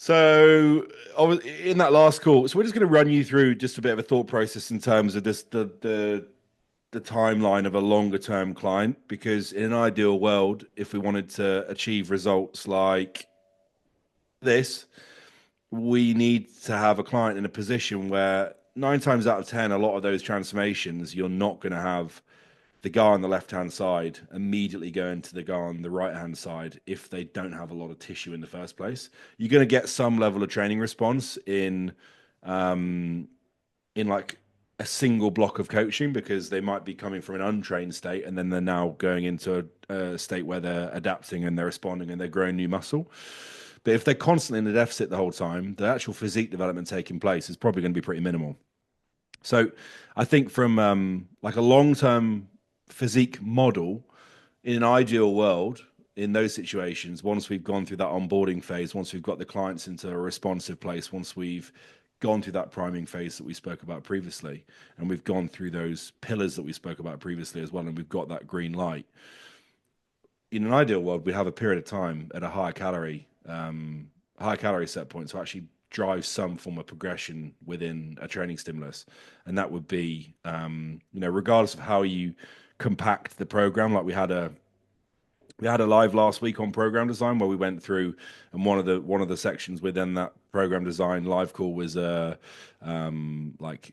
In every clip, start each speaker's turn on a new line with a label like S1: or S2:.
S1: So in that last call, so we're just going to run you through just a bit of a thought process in terms of this the timeline of a longer term client, because in an ideal world, if we wanted to achieve results like this, we need to have a client in a position where 9 times out of 10, a lot of those transformations, you're not going to have the guy on the left hand side immediately go into the guy on the right hand side if they don't have a lot of tissue in the first place. You're going to get some level of training response um, in like a single block of coaching because they might be coming from an untrained state and then they're now going into a state where they're adapting and they're responding and they're growing new muscle. But if they're constantly in the deficit the whole time, the actual physique development taking place is probably going to be pretty minimal. So I think from like a long-term physique model, in an ideal world, in those situations, once we've gone through that onboarding phase, once we've got the clients into a responsive place, once we've gone through that priming phase that we spoke about previously, and we've gone through those pillars that we spoke about previously as well, and we've got that green light, in an ideal world, we have a period of time at a higher calorie set point to actually drive some form of progression within a training stimulus, and that would be, regardless of how you compact the program. Like we had a live last week on program design where we went through, and one of the sections within that program design live call was like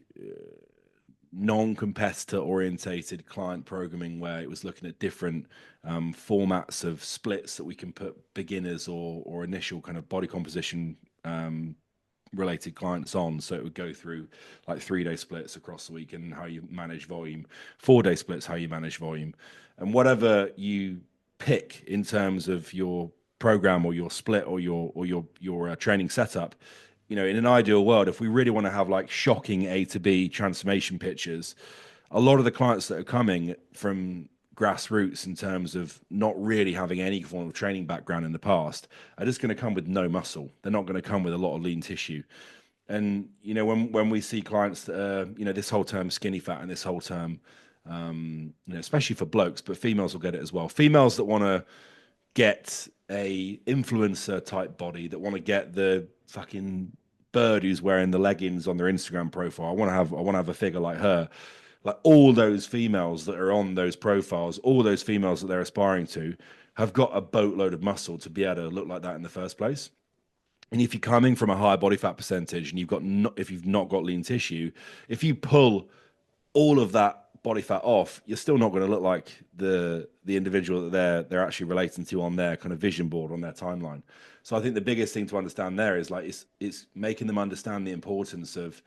S1: non-competitor orientated client programming, where it was looking at different formats of splits that we can put beginners or initial kind of body composition related clients on. So it would go through like 3 day splits across the week and how you manage volume, 4 day splits, how you manage volume, and whatever you pick in terms of your program or your split or your training setup. In an ideal world, if we really want to have like shocking A to B transformation pictures, a lot of the clients that are coming from grassroots in terms of not really having any form of training background in the past are just going to come with no muscle. They're not going to come with a lot of lean tissue. And when we see clients that are, this whole term skinny fat and this whole term, especially for blokes, but females will get it as well. Females that want to get a influencer type body, that want to get the fucking bird who's wearing the leggings on their Instagram profile. I want to have a figure like her. Like all those females that are on those profiles, all those females that they're aspiring to have got a boatload of muscle to be able to look like that in the first place. And if you're coming from a higher body fat percentage and if you've not got lean tissue, if you pull all of that body fat off, you're still not going to look like the individual that they're actually relating to on their kind of vision board, on their timeline. So I think the biggest thing to understand there is like it's making them understand the importance of,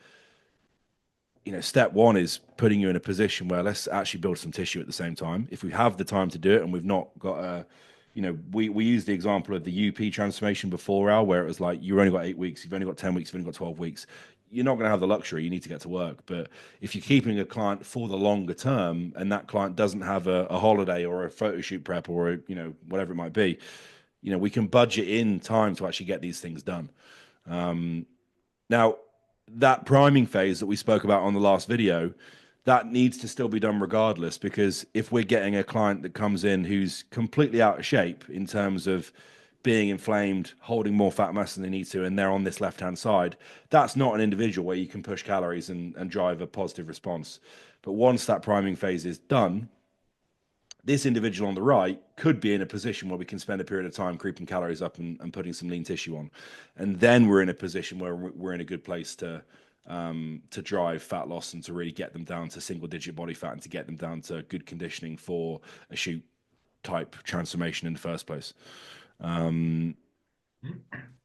S1: step one is putting you in a position where let's actually build some tissue at the same time. If we have the time to do it and we've not got we use the example of the UP transformation before our, where it was like you've only got 8 weeks, you've only got 10 weeks, you've only got 12 weeks. You're not going to have the luxury. You need to get to work. But if you're keeping a client for the longer term and that client doesn't have a holiday or a photo shoot prep or whatever it might be, we can budget in time to actually get these things done. Now, that priming phase that we spoke about on the last video, that needs to still be done regardless, because if we're getting a client that comes in who's completely out of shape in terms of being inflamed, holding more fat mass than they need to, and they're on this left hand side, that's not an individual where you can push calories and drive a positive response. But once that priming phase is done, this individual on the right could be in a position where we can spend a period of time creeping calories up and putting some lean tissue on, and then we're in a position where we're in a good place to drive fat loss and to really get them down to single digit body fat and to get them down to good conditioning for a shoot type transformation in the first place. Um, the
S2: So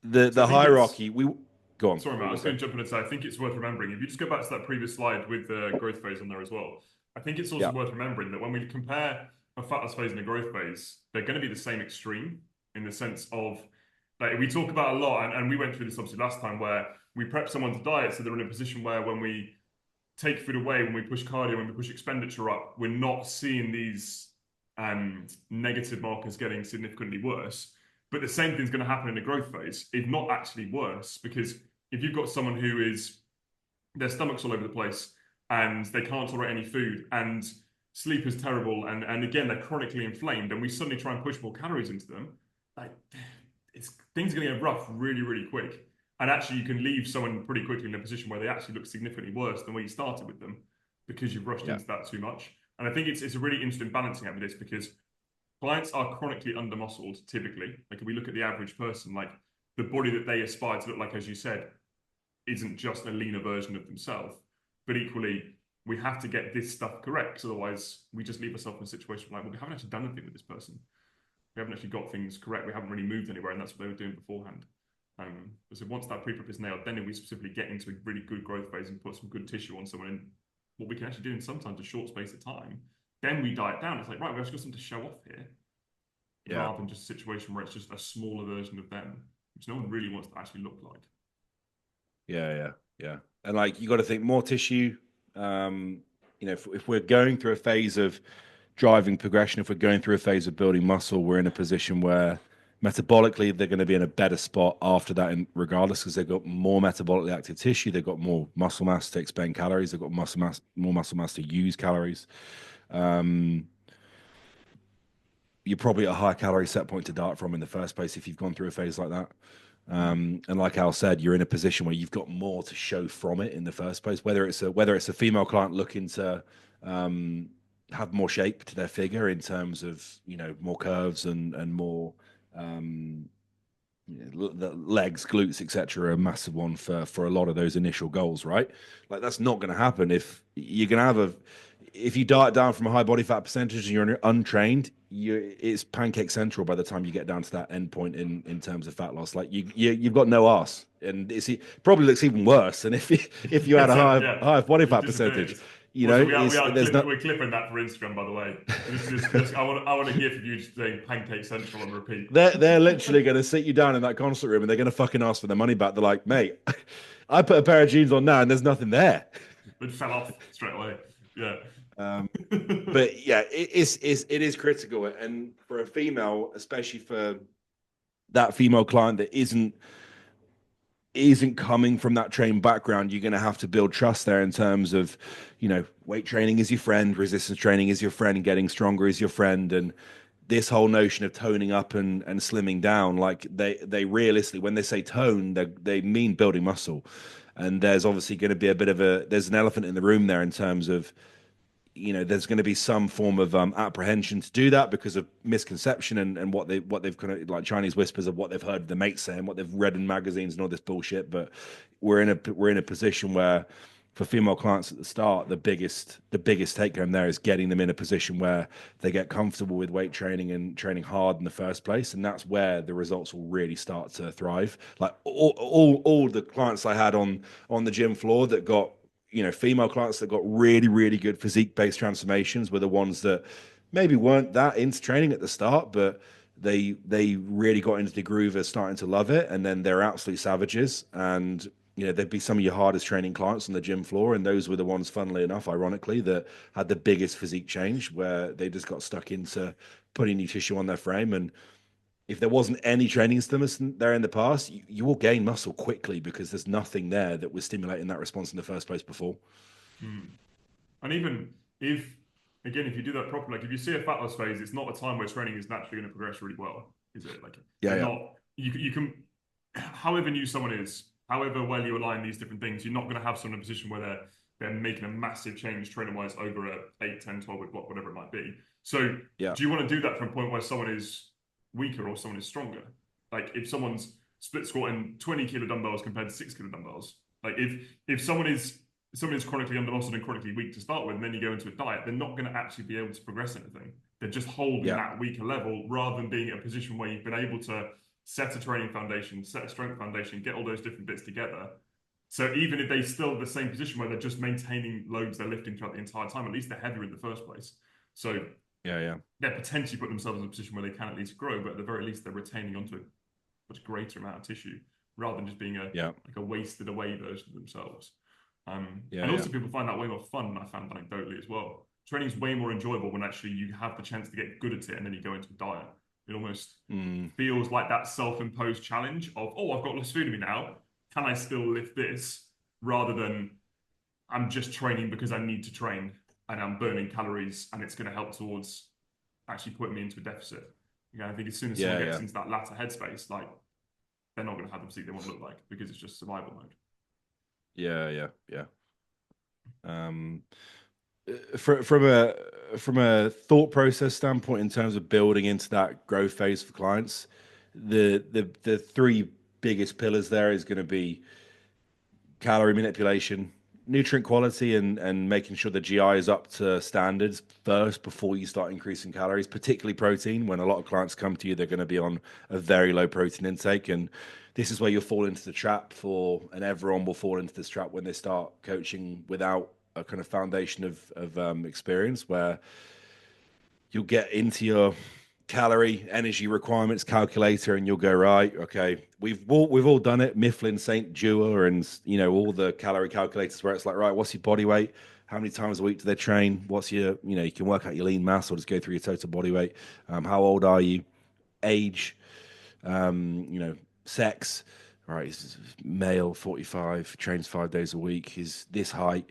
S2: I
S1: the
S2: think it's,
S1: hierarchy, we go on.
S2: sorry,
S1: What
S2: Matt,
S1: were
S2: I
S1: you
S2: was
S1: gonna
S2: going
S1: say?
S2: to jump in and say, I think it's worth remembering. If you just go back to that previous slide with the growth phase on there as well, I think it's also
S1: Yeah.
S2: worth remembering that when we compare a fat loss phase and a growth phase, they're going to be the same extreme in the sense of, like, we talk about a lot, and we went through this obviously last time, where we prep someone to diet so they're in a position where when we take food away, when we push cardio, when we push expenditure up, we're not seeing these negative markers getting significantly worse. But the same thing's going to happen in the growth phase, if not actually worse, because if you've got someone who is, their stomach's all over the place and they can't tolerate any food and sleep is terrible, and again they're chronically inflamed, and we suddenly try and push more calories into them, like things are going to get rough really, really quick. And actually, you can leave someone pretty quickly in a position where they actually look significantly worse than where you started with them because you've rushed
S1: Yeah.
S2: into that too much. And I think it's a really interesting balancing act with this because clients are chronically under muscled typically. Like if we look at the average person, like the body that they aspire to look like, as you said, isn't just a leaner version of themselves. But equally, we have to get this stuff correct. Because otherwise, we just leave ourselves in a situation like, well, we haven't actually done anything with this person. We haven't actually got things correct. We haven't really moved anywhere, and that's what they were doing beforehand. So once that pre-prep is nailed, then we specifically get into a really good growth phase and put some good tissue on someone in what we can actually do in sometimes a short space of time. Then we diet down. It's like, right, we've actually got something to show off here,
S1: Yeah.
S2: rather than just a situation where it's just a smaller version of them, which no one really wants to actually look like.
S1: Yeah. And like you got to think more tissue. If we're going through a phase of driving progression, if we're going through a phase of building muscle, we're in a position where metabolically they're going to be in a better spot after that, regardless, because they've got more metabolically active tissue, they've got more muscle mass to expend calories, they've got more muscle mass to use calories. Um, you're probably at a high calorie set point to dart from in the first place if you've gone through a phase like that. And like Al said, you're in a position where you've got more to show from it in the first place. Whether it's a female client looking to have more shape to their figure in terms of more curves and more the legs, glutes, etc., are a massive one for a lot of those initial goals, right? Like that's not going to happen if you diet down from a high body fat percentage and you're untrained, it's pancake central by the time you get down to that end point in terms of fat loss. Like you've got no ass, and probably looks even worse than if you had a
S2: Yeah,
S1: higher body
S2: you've
S1: fat percentage.
S2: disappeared. Also,
S1: It's there's not.
S2: we're clipping that for Instagram, by the way. Just I want a gif of you just saying Pancake Central on repeat.
S1: They're literally going to sit you down in that concert room and they're going to fucking ask for their money back. They're like, mate, I put a pair of jeans on now and there's nothing there.
S2: It fell off straight away. Yeah.
S1: Um, but yeah, it is critical, and for a female, especially for that female client that isn't coming from that trained background, you're going to have to build trust there in terms of, weight training is your friend, resistance training is your friend, getting stronger is your friend, and this whole notion of toning up and slimming down, like they realistically, when they say tone, they mean building muscle, and there's obviously going to be there's an elephant in the room there in terms of there's going to be some form of apprehension to do that because of misconception and what they've kind of like Chinese whispers of what they've heard the mates saying, what they've read in magazines and all this bullshit. But we're in a position where for female clients at the start, the biggest take home there is getting them in a position where they get comfortable with weight training and training hard in the first place, and that's where the results will really start to thrive. Like all the clients I had on the gym floor that got female clients that got really, really good physique based transformations were the ones that maybe weren't that into training at the start, but they really got into the groove of starting to love it. And then they're absolute savages. And, they'd be some of your hardest training clients on the gym floor. And those were the ones, funnily enough, ironically, that had the biggest physique change where they just got stuck into putting new tissue on their frame. And if there wasn't any training stimulus there in the past, you will gain muscle quickly because there's nothing there that was stimulating that response in the first place before.
S2: Hmm. And even if, again, if you do that properly, like if you see a fat loss phase, it's not a time where training is naturally going to progress really well, is it? Like
S1: Yeah,
S2: they're
S1: yeah,
S2: not. You can, however new someone is, however well you align these different things, you're not going to have someone in a position where they're making a massive change training wise over a 8, 10, 12 week block, whatever it might be. So
S1: yeah,
S2: do you want to do that from a point where someone is weaker or someone is stronger? Like if someone's split squatting 20 kilo dumbbells compared to 6 kilo dumbbells, like if someone is chronically undermuscled and chronically weak to start with, and then you go into a diet, they're not going to actually be able to progress anything. They're just holding
S1: yeah,
S2: that weaker level rather than being in a position where you've been able to set a training foundation, set a strength foundation, get all those different bits together. So even if they still the same position where they're just maintaining loads they're lifting throughout the entire time, at least they're heavier in the first place. So
S1: yeah.
S2: they're potentially putting themselves in a position where they can at least grow, but at the very least they're retaining onto a much greater amount of tissue rather than just being
S1: Yeah,
S2: like a wasted away version of themselves.
S1: yeah,
S2: And
S1: yeah,
S2: also people find that way more fun, I found anecdotally as well. Training's way more enjoyable when actually you have the chance to get good at it and then you go into a diet. It almost feels like that self-imposed challenge of, oh, I've got less food in me now. Can I still lift this? Rather than I'm just training because I need to train and I'm burning calories and it's going to help towards actually putting me into a deficit. I think as soon as someone
S1: yeah,
S2: gets
S1: yeah,
S2: into that latter headspace, like they're not going to have the physique they want to look like because it's just survival mode.
S1: Yeah. Um, from a thought process standpoint, in terms of building into that growth phase for clients, the three biggest pillars there is going to be calorie manipulation, nutrient quality, and making sure the GI is up to standards first before you start increasing calories, particularly protein. When a lot of clients come to you, they're going to be on a very low protein intake. And this is where you'll fall into the trap and everyone will fall into this trap when they start coaching without a kind of foundation of experience, where you'll get into your calorie energy requirements calculator and you'll go, right, okay, we've all done it, Mifflin, St. Dewar, and all the calorie calculators where it's like, right, what's your body weight, how many times a week do they train, what's your, you can work out your lean mass or just go through your total body weight, how old are you, age, sex, right, he's male, 45, trains 5 days a week, he's this height.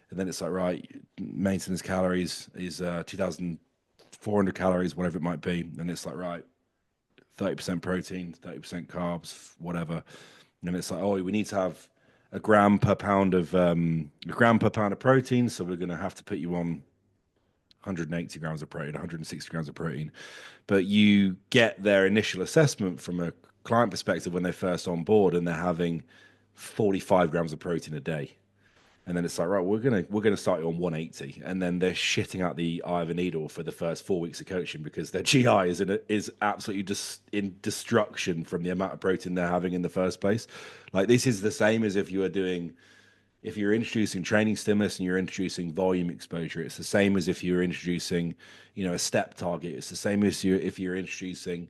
S1: And then it's like, right, maintenance calories is 2,400 calories, whatever it might be. And it's like, right, 30% protein, 30% carbs, whatever. And it's like, oh, we need to have a gram per pound of protein. So we're going to have to put you on 180 grams of protein, 160 grams of protein. But you get their initial assessment from a client perspective when they're first on board and they're having 45 grams of protein a day. And then it's like, right, we're gonna start you on 180, and then they're shitting out the eye of a needle for the first 4 weeks of coaching because their GI is absolutely just in destruction from the amount of protein they're having in the first place. Like this is the same as if you're introducing training stimulus and you're introducing volume exposure. It's the same as if you're introducing, a step target. It's the same as if you're introducing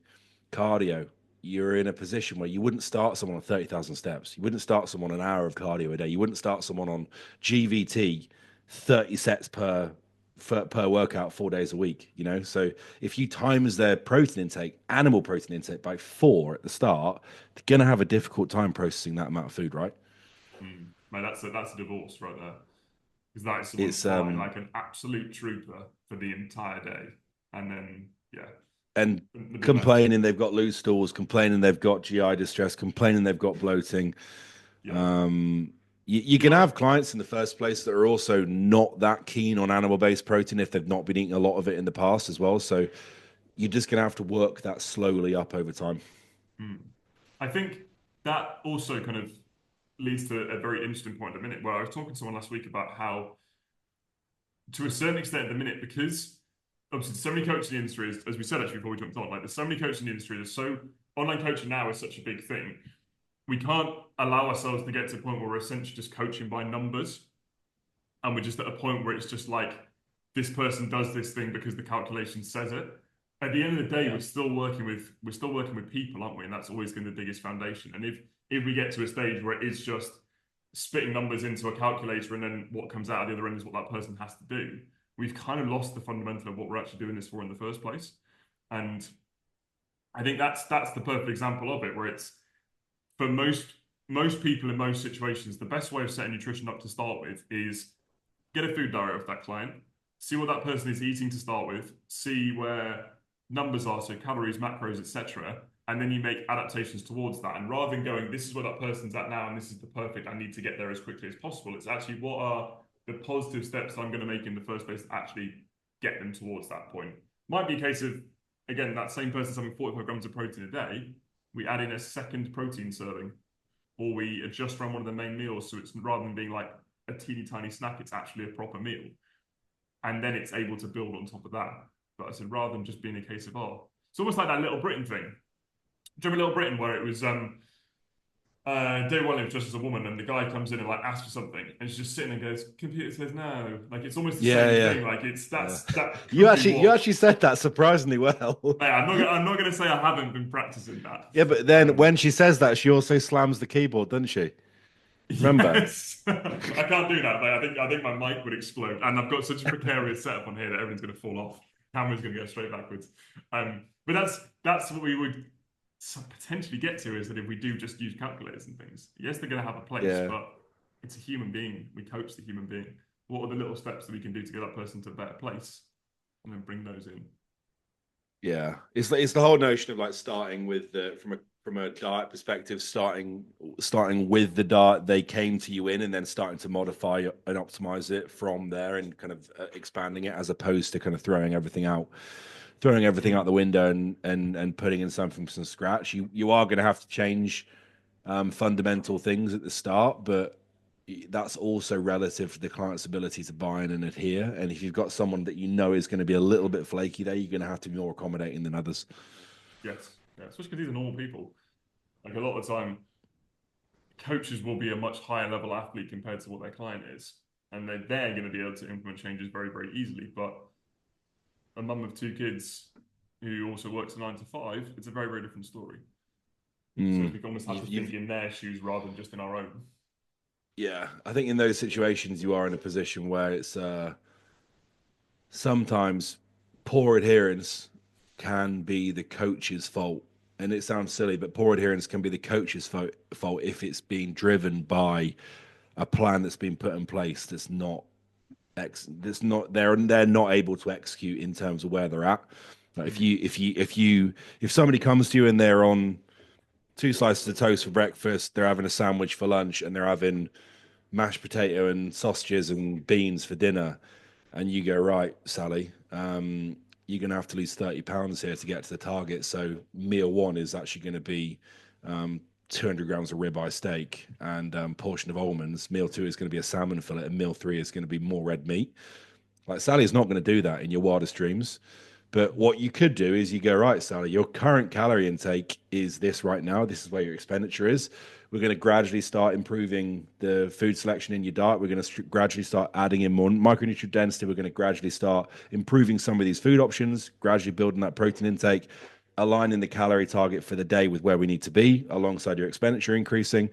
S1: cardio. You're in a position where you wouldn't start someone on 30,000 steps. You wouldn't start someone an hour of cardio a day. You wouldn't start someone on GVT, 30 sets per workout 4 days a week. So if you times their protein intake, animal protein intake, by 4 at the start, they're gonna have a difficult time processing that amount of food, right?
S2: Mate, that's a divorce right there. Because that is someone
S1: It's
S2: fighting like an absolute trooper for the entire day. And then, yeah,
S1: and
S2: couldn't be a better
S1: complaining
S2: team.
S1: they've got loose stools, complaining they've got GI distress, complaining they've got bloating.
S2: Yeah.
S1: Um, you
S2: You
S1: can
S2: know,
S1: have clients in the first place that are also not that keen on animal-based protein if they've not been eating a lot of it in the past as well. So you're just going to have to work that slowly up over time.
S2: hmm. I think that also kind of leads to a very interesting point at the minute where I was talking to someone last week about how, to a certain extent, at the minute, because obviously there's so many coaches in the industry, as we said actually before we jumped on, like there's so many coaches in the industry, online coaching now is such a big thing. We can't allow ourselves to get to a point where we're essentially just coaching by numbers, and we're just at a point where it's just like this person does this thing because the calculation says it. At the end of the day,
S1: Yeah.
S2: we're still working with people, aren't we? And that's always going to be the biggest foundation. And if we get to a stage where it's just spitting numbers into a calculator and then what comes out of the other end is what that person has to do, we've kind of lost the fundamental of what we're actually doing this for in the first place. And I think that's the perfect example of it, where it's for most people in most situations, the best way of setting nutrition up to start with is get a food diary of that client, see what that person is eating to start with, see where numbers are, so calories, macros, etc., and then you make adaptations towards that. And rather than going, this is where that person's at now, and this is the perfect, I need to get there as quickly as possible. It's actually what are the positive steps I'm going to make in the first place to actually get them towards that point. Might be a case of, again, that same person's having 45 grams of protein a day. We add in a second protein serving, or we adjust around one of the main meals so it's rather than being like a teeny tiny snack, it's actually a proper meal. And then it's able to build on top of that. But I said, rather than just being a case of, oh, it's almost like that Little Britain thing. Do you remember Little Britain where it was David Williams dressed as a woman and the guy comes in and like asks for something and she's just sitting and goes, computer says no. Like it's almost the
S1: Yeah,
S2: same
S1: yeah,
S2: thing. Like it's
S1: yeah.
S2: that
S1: You
S2: could be
S1: actually you
S2: what.
S1: actually said that surprisingly well.
S2: Hey, I'm not gonna say I haven't been practicing that.
S1: Yeah, but then when she says that, she also slams the keyboard, doesn't she? Remember?
S2: Yes, I can't do that. Like, I think my mic would explode, and I've got such a precarious setup on here that everything's going to fall off. Camera's going to go straight backwards. But that's what we would potentially get to, is that if we do just use calculators and things, yes, they're going to have a place,
S1: Yeah.
S2: but it's a human being. We coach the human being. What are the little steps that we can do to get that person to a better place, and then bring those in?
S1: Yeah, it's the whole notion of like starting with from from a diet perspective, starting with the diet they came to you in, and then starting to modify and optimize it from there, and kind of expanding it, as opposed to kind of throwing everything out the window and putting in something from scratch. You are going to have to change fundamental things at the start, but that's also relative to the client's ability to buy in and adhere. And if you've got someone that you know is going to be a little bit flaky there, you're going to have to be more accommodating than others.
S2: Yes, yeah, especially because these are normal people. Like a lot of the time, coaches will be a much higher level athlete compared to what their client is, and they're going to be able to implement changes very, very easily. But a mum of two kids who also works a 9 to 5, it's a very, very different story. So
S1: Mm.
S2: we almost have to
S1: You've
S2: think in their shoes rather than just in our own.
S1: Yeah, I think in those situations you are in a position where it's sometimes poor adherence can be the coach's fault. And it sounds silly, but poor adherence can be the coach's fault if it's being driven by a plan that's been put in place they're not able to execute in terms of where they're at. Like
S2: Mm-hmm.
S1: if somebody comes to you and they're on two slices of toast for breakfast, they're having a sandwich for lunch, and they're having mashed potato and sausages and beans for dinner, and you go, right, Sally, you're going to have to lose 30 pounds here to get to the target. So meal one is actually going to be 200 grams of ribeye steak and portion of almonds. Meal two is going to be a salmon fillet, and meal three is going to be more red meat. Like, Sally's not going to do that in your wildest dreams. But what you could do is you go, right, Sally, your current calorie intake is this right now. This is where your expenditure is. We're going to gradually start improving the food selection in your diet. We're going to gradually start adding in more micronutrient density. We're going to gradually start improving some of these food options, gradually building that protein intake, aligning the calorie target for the day with where we need to be, alongside your expenditure increasing.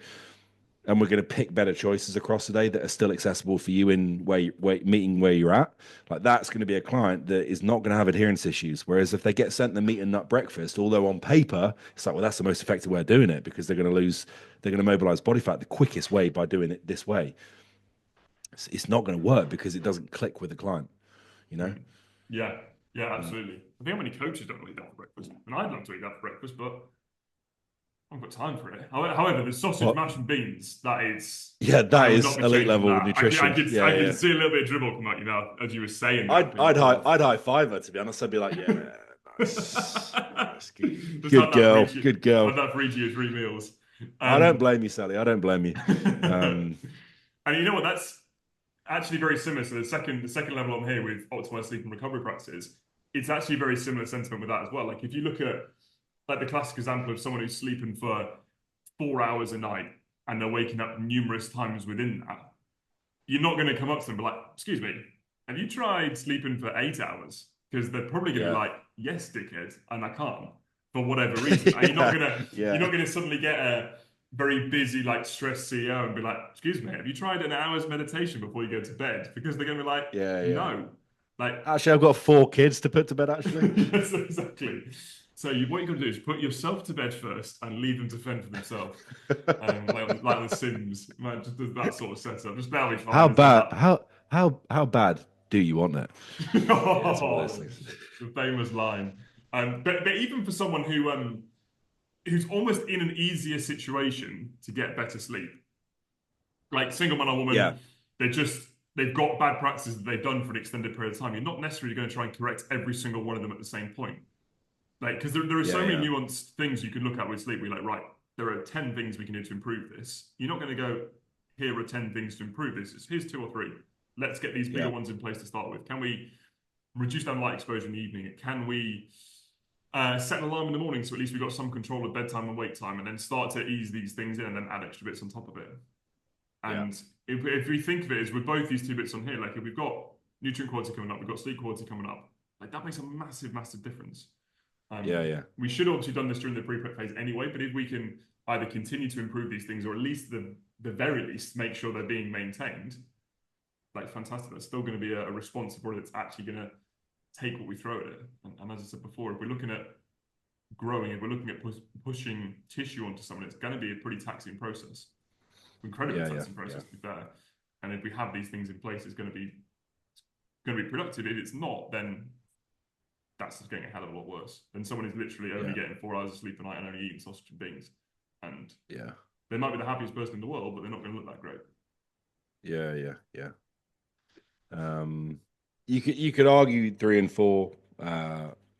S1: And we're going to pick better choices across the day that are still accessible for you in meeting where you're at. Like, that's going to be a client that is not going to have adherence issues. Whereas if they get sent the meat and nut breakfast, although on paper it's like, well, that's the most effective way of doing it, because they're going to mobilize body fat the quickest way by doing it this way. It's not going to work because it doesn't click with the client. You know.
S2: Mm. Yeah, yeah,
S1: Mm.
S2: absolutely. I think how many coaches don't eat that for breakfast? And I'd love to eat that for breakfast, but I haven't got time for it. However, the sausage,
S1: Well,
S2: mash, and beans, that is,
S1: yeah,
S2: I
S1: that
S2: would not
S1: is
S2: be
S1: elite
S2: changing
S1: level
S2: that.
S1: nutrition. Yeah,
S2: I
S1: yeah,
S2: could
S1: yeah.
S2: see a little bit of dribble come out your mouth as you were saying that,
S1: I'd high five her, to be honest. I'd be like, yeah, nice, nice, good,
S2: Just
S1: good girl, good girl.
S2: had that for each of your 3 meals.
S1: I don't
S2: Um,
S1: blame you, Sally. I don't blame you.
S2: and
S1: Um,
S2: you know what? That's actually very similar. So the second level I'm here with optimized sleep and recovery practices, it's actually very similar sentiment with that as well. Like if you look at like the classic example of someone who's sleeping for 4 hours a night and they're waking up numerous times within that, you're not going to come up to them and be like, "Excuse me, have you tried sleeping for 8 hours?" Because they're probably going to be
S1: yeah,
S2: like, "Yes, dickhead," and I can't for whatever reason. And
S1: yeah,
S2: you're not
S1: yeah,
S2: gonna suddenly get a very busy, like stressed CEO and be like, "Excuse me, have you tried an hour's meditation before you go to bed?" Because they're going to be like,
S1: yeah, yeah.
S2: "No." Like,
S1: Actually, I've got 4 kids to put to bed. Actually,
S2: yes, exactly. So what you're going to do is put yourself to bed first and leave them to fend for themselves. Like the Sims, man, just that sort of setup. Just that'll be
S1: how
S2: fine. It's not
S1: bad?
S2: that.
S1: How bad do you want it? Yeah, it's one of those
S2: Oh,
S1: things.
S2: the famous line. But even for someone who's almost in an easier situation to get better sleep, like single man or
S1: Yeah,
S2: woman, they've got bad practices that they've done for an extended period of time. You're not necessarily going to try and correct every single one of them at the same point. Like, because there are
S1: yeah,
S2: so many
S1: yeah,
S2: nuanced things you can look at with sleep. We're like, right, there are 10 things we can do to improve this. You're not going to go, here are 10 things to improve this. Here's two or three. Let's get these bigger
S1: yeah,
S2: ones in place to start with. Can we reduce down light exposure in the evening? Can we set an alarm in the morning so at least we've got some control of bedtime and wake time, and then start to ease these things in and then add extra bits on top of it?
S1: yeah,
S2: And if we think of it as with both these two bits on here, like if we've got nutrient quality coming up, we've got sleep quality coming up, like that makes a massive, massive difference.
S1: yeah, yeah,
S2: We should have obviously done this during the pre-prep phase anyway, but if we can either continue to improve these things or at least the very least make sure they're being maintained, like fantastic. That's still going to be a response for that's actually going to take what we throw at it. And as I said before, if we're looking at growing, if we're looking at pushing tissue onto someone, it's going to be a pretty taxing process, incredibly
S1: yeah, yeah,
S2: taxing
S1: yeah.
S2: process to be fair. And if we have these things in place, it's going to be productive. If it's not, then that's just getting a hell of a lot worse than someone who's literally only
S1: Yeah.
S2: getting 4 hours of sleep a night and only eating sausage and beans. And
S1: Yeah.
S2: they might be the happiest person in the world, but they're not going to look that great.
S1: Yeah. Yeah. Yeah. Um, you could argue three and four.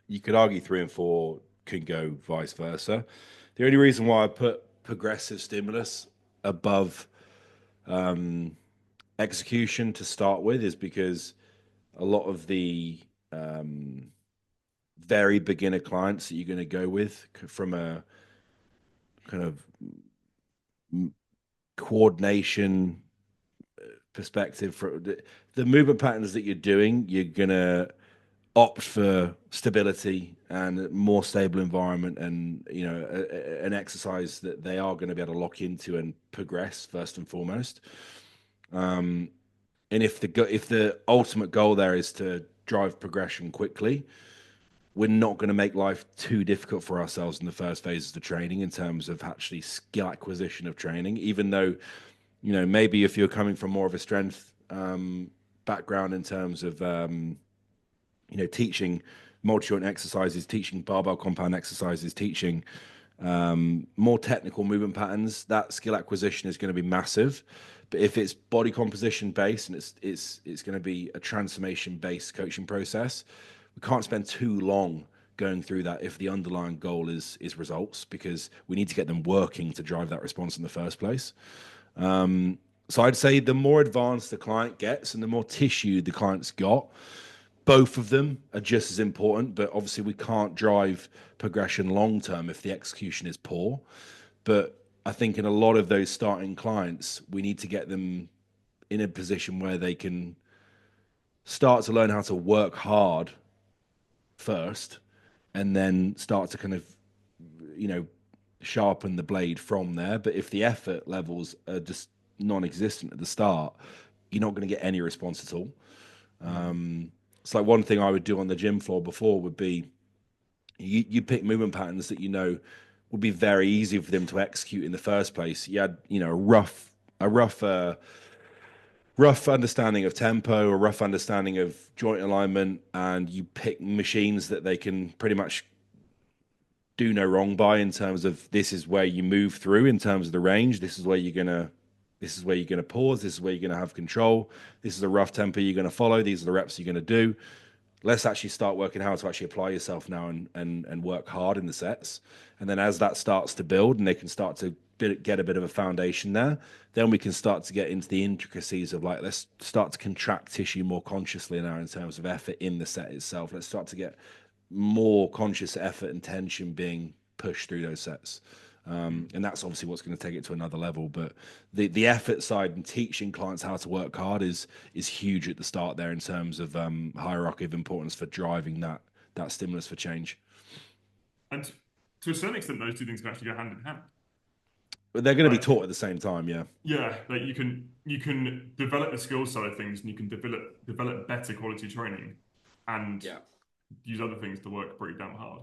S1: You could argue three and four can go vice versa. The only reason why I put progressive stimulus above um, execution to start with is because a lot of the um, very beginner clients that you're going to go with from a kind of coordination perspective for the movement patterns that you're doing, you're going to opt for stability and a more stable environment, and an exercise that they are going to be able to lock into and progress first and foremost. And if the ultimate goal there is to drive progression quickly, we're not going to make life too difficult for ourselves in the first phases of training in terms of actually skill acquisition of training. Even though, maybe if you're coming from more of a strength background in terms of teaching multi-joint exercises, teaching barbell compound exercises, teaching more technical movement patterns, that skill acquisition is going to be massive. But if it's body composition based and it's going to be a transformation based coaching process, we can't spend too long going through that if the underlying goal is results, because we need to get them working to drive that response in the first place. So I'd say the more advanced the client gets and the more tissue the client's got, both of them are just as important, but obviously we can't drive progression long term if the execution is poor. But I think in a lot of those starting clients, we need to get them in a position where they can start to learn how to work hard first and then start to kind of, you know, sharpen the blade from there. But if the effort levels are just non existent at the start, you're not going to get any response at all.
S2: Mm.
S1: It's like one thing I would do on the gym floor before would be you pick movement patterns that would be very easy for them to execute in the first place. You had a rough understanding of tempo, a rough understanding of joint alignment, and you pick machines that they can pretty much do no wrong by in terms of this is where you move through in terms of the range. This is where you're gonna pause. This is where you're gonna have control. This is a rough tempo you're gonna follow. These are the reps you're gonna do. Let's actually start working how to actually apply yourself now and work hard in the sets. And then as that starts to build and they can start to get a bit of a foundation there, then we can start to get into the intricacies of like, let's start to contract tissue more consciously now in terms of effort in the set itself. Let's start to get more conscious effort and tension being pushed through those sets.
S2: Mm.
S1: And that's obviously what's going to take it to another level. But the effort side and teaching clients how to work hard is huge at the start there in terms of hierarchy of importance for driving that stimulus for change.
S2: And to a certain extent, those two things can actually go hand in hand.
S1: But they're going to be
S2: Like,
S1: taught at the same time, yeah.
S2: yeah, like you can develop the skill side of things, and you can develop better quality training, and
S1: Yeah,
S2: use other things to work pretty damn hard.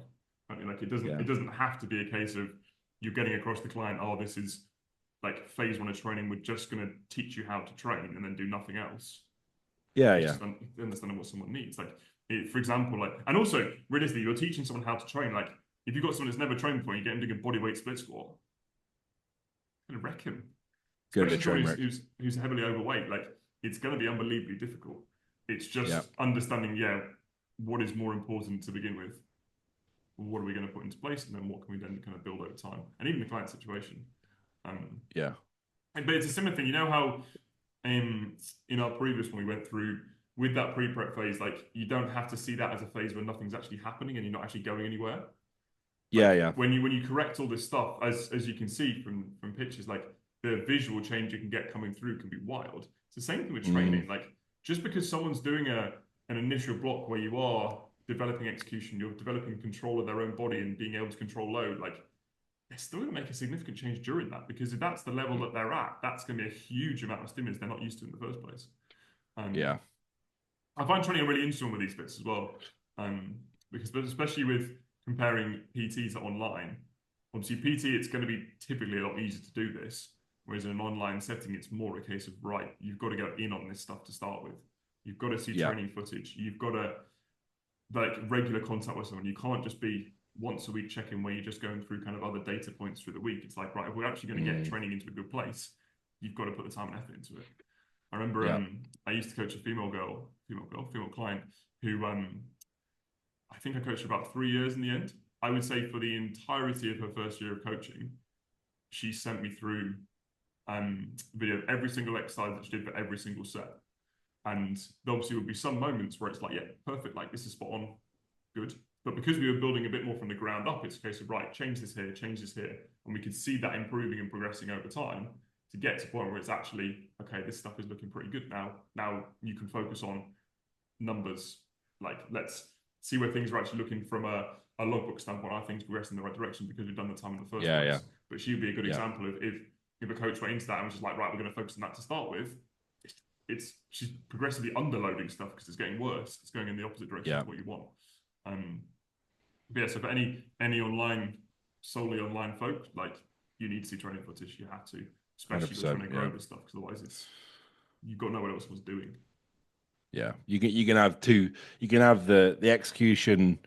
S2: I mean, like
S1: yeah,
S2: it doesn't have to be a case of you're getting across the client, oh, this is like phase one of training. We're just going to teach you how to train and then do nothing else.
S1: yeah,
S2: It's
S1: yeah,
S2: just understanding what someone needs. Like, for example, like, and also realistically, you're teaching someone how to train. Like, if you've got someone that's never trained before, you get them doing a body weight split squat, you're gonna wreck him.
S1: going to be a
S2: Especially someone
S1: train
S2: who's
S1: wreck.
S2: who's heavily overweight. Like, it's going to be unbelievably difficult. It's
S1: Yeah,
S2: just understanding, yeah, what is more important to begin with. What are we going to put into place, and then what can we then kind of build over time, and even the client situation. Um,
S1: yeah,
S2: but it's a similar thing. You know how in our previous one we went through with that pre-prep phase, like you don't have to see that as a phase where nothing's actually happening and you're not actually going anywhere.
S1: yeah,
S2: Like
S1: yeah.
S2: when you correct all this stuff, as you can see from pictures, like the visual change you can get coming through can be wild. It's the same thing with
S1: Mm,
S2: training. Like just because someone's doing an initial block where you are developing execution, you're developing control of their own body and being able to control load, like they're still going to make a significant change during that, because if that's the level
S1: mm,
S2: that they're at, that's going to be a huge amount of stimulus they're not used to in the first place. Um,
S1: yeah,
S2: I find training really interesting with these bits as well, um, because especially with comparing PT to online, obviously PT it's going to be typically a lot easier to do this, whereas in an online setting it's more a case of you've got to go in on this stuff to start with, you've got to see
S1: yeah,
S2: training footage, you've got to like regular contact with someone. You can't just be once a week checking where you're just going through kind of other data points through the week. It's like, right, if we're actually going to get
S1: Mm,
S2: training into a good place, you've got to put the time and effort into it. I remember
S1: yeah.
S2: I used to coach a female client who I think I coached her about 3 years in the end. I would say for the entirety of her first year of coaching, she sent me through video of every single exercise that she did for every single set. And there obviously would be some moments where it's like, yeah, perfect, like this is spot on, good. But because we were building a bit more from the ground up, it's a case of, right, change this here, change this here. And we could see that improving and progressing over time to get to a point where it's actually, okay, this stuff is looking pretty good now. Now you can focus on numbers. Like, let's see where things are actually looking from a logbook standpoint. Are things progressing in the right direction because we've done the time in the first
S1: Yeah, yeah,
S2: place? But she would be a good
S1: yeah.
S2: example of if a coach went into that and was just like, right, we're going to focus on that to start with. She's progressively underloading stuff because it's getting worse. It's going in the opposite direction
S1: Yeah,
S2: to what you want. Um, but yeah, so for any online, solely online folk, like you need to see training footage. You have to, especially if you're trying
S1: 100%.
S2: to
S1: Yeah.
S2: grow this stuff, because otherwise it's you've got to know what else was doing.
S1: Yeah, you can have two. You can have the execution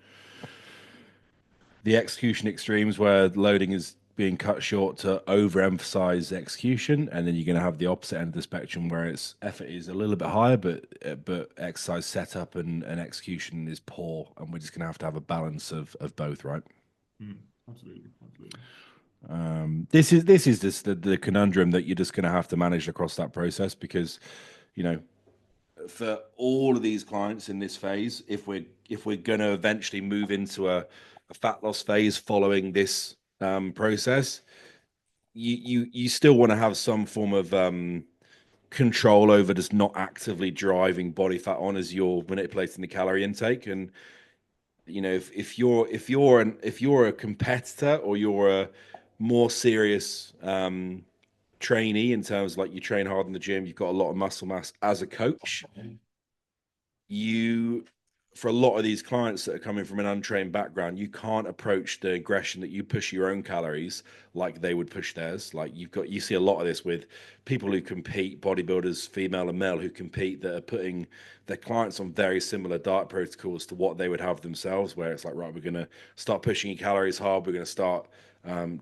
S1: extremes where loading is being cut short to overemphasize execution, and then you're going to have the opposite end of the spectrum where its effort is a little bit higher, but exercise setup and execution is poor, and we're just going to have a balance of both, right?
S2: Absolutely, absolutely.
S1: This is just the conundrum that you're just going to have to manage across that process because, you know, for all of these clients in this phase, if we're going to eventually move into a fat loss phase following this process, you still want to have some form of control over just not actively driving body fat on as you're manipulating the calorie intake. And you know, if you're a competitor or you're a more serious trainee in terms of like you train hard in the gym, you've got a lot of muscle mass as a coach, you for a lot of these clients that are coming from an untrained background, you can't approach the aggression that you push your own calories like they would push theirs. Like you see a lot of this with people who compete, bodybuilders, female and male who compete, that are putting their clients on very similar diet protocols to what they would have themselves, where it's like, right, we're going to start pushing your calories hard, we're going to start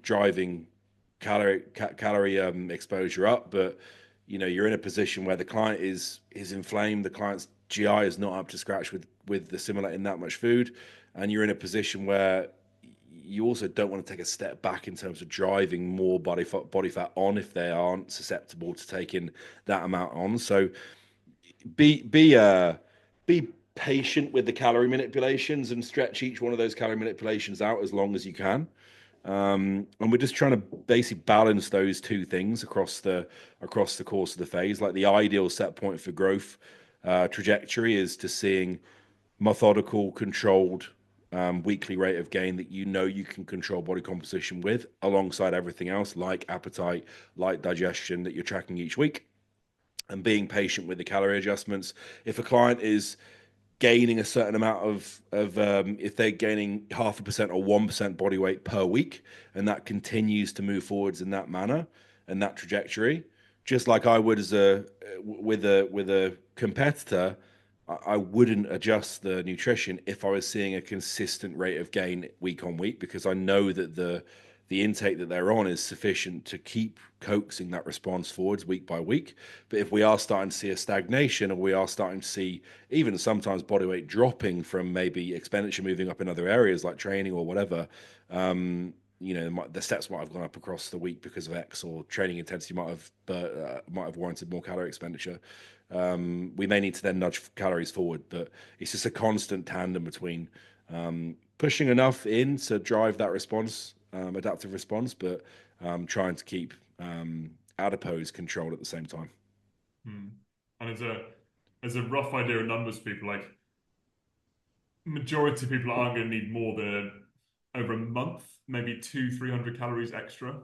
S1: driving calorie exposure up, but you know you're in a position where the client is inflamed, the client's GI is not up to scratch with assimilating that much food, and you're in a position where you also don't want to take a step back in terms of driving more body fat on if they aren't susceptible to taking that amount on. So be patient with the calorie manipulations and stretch each one of those calorie manipulations out as long as you can. And we're just trying to basically balance those two things across the course of the phase. Like the ideal set point for growth trajectory is to seeing methodical, controlled weekly rate of gain that you know you can control body composition with, alongside everything else like appetite, like digestion that you're tracking each week, and being patient with the calorie adjustments. If a client is gaining a certain amount of if they're gaining 0.5% or 1% body weight per week, and that continues to move forwards in that manner and that trajectory, just like I would as a with a competitor, I wouldn't adjust the nutrition if I was seeing a consistent rate of gain week on week, because I know that the intake that they're on is sufficient to keep coaxing that response forwards week by week. But if we are starting to see a stagnation, or we are starting to see even sometimes body weight dropping from maybe expenditure moving up in other areas like training or whatever, you know, the steps might have gone up across the week because of X, or training intensity might have warranted more calorie expenditure. We may need to then nudge calories forward, but it's just a constant tandem between pushing enough in to drive that response, adaptive response, but trying to keep adipose controlled at the same time.
S2: Hmm. And as a rough idea of numbers, people like majority of people aren't going to need more than over a month, maybe 200-300 calories extra,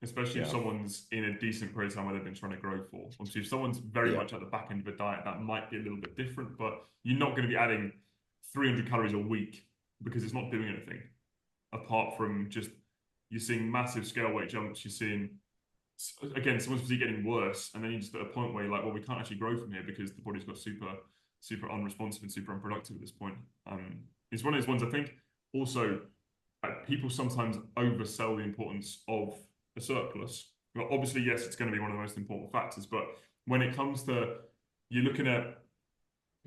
S2: especially if
S1: Yeah,
S2: someone's in a decent period of time where they've been trying to grow for. Obviously, if someone's very
S1: yeah,
S2: much at the back end of a diet, that might be a little bit different, but you're not going to be adding 300 calories a week because it's not doing anything apart from just you're seeing massive scale weight jumps. You're seeing again someone's physique getting worse, and then you're just at a point where you're like, well, we can't actually grow from here because the body's got super super unresponsive and super unproductive at this point. It's one of those ones I think also people sometimes oversell the importance of a surplus. Well, obviously, yes, it's going to be one of the most important factors, but when it comes to you're looking at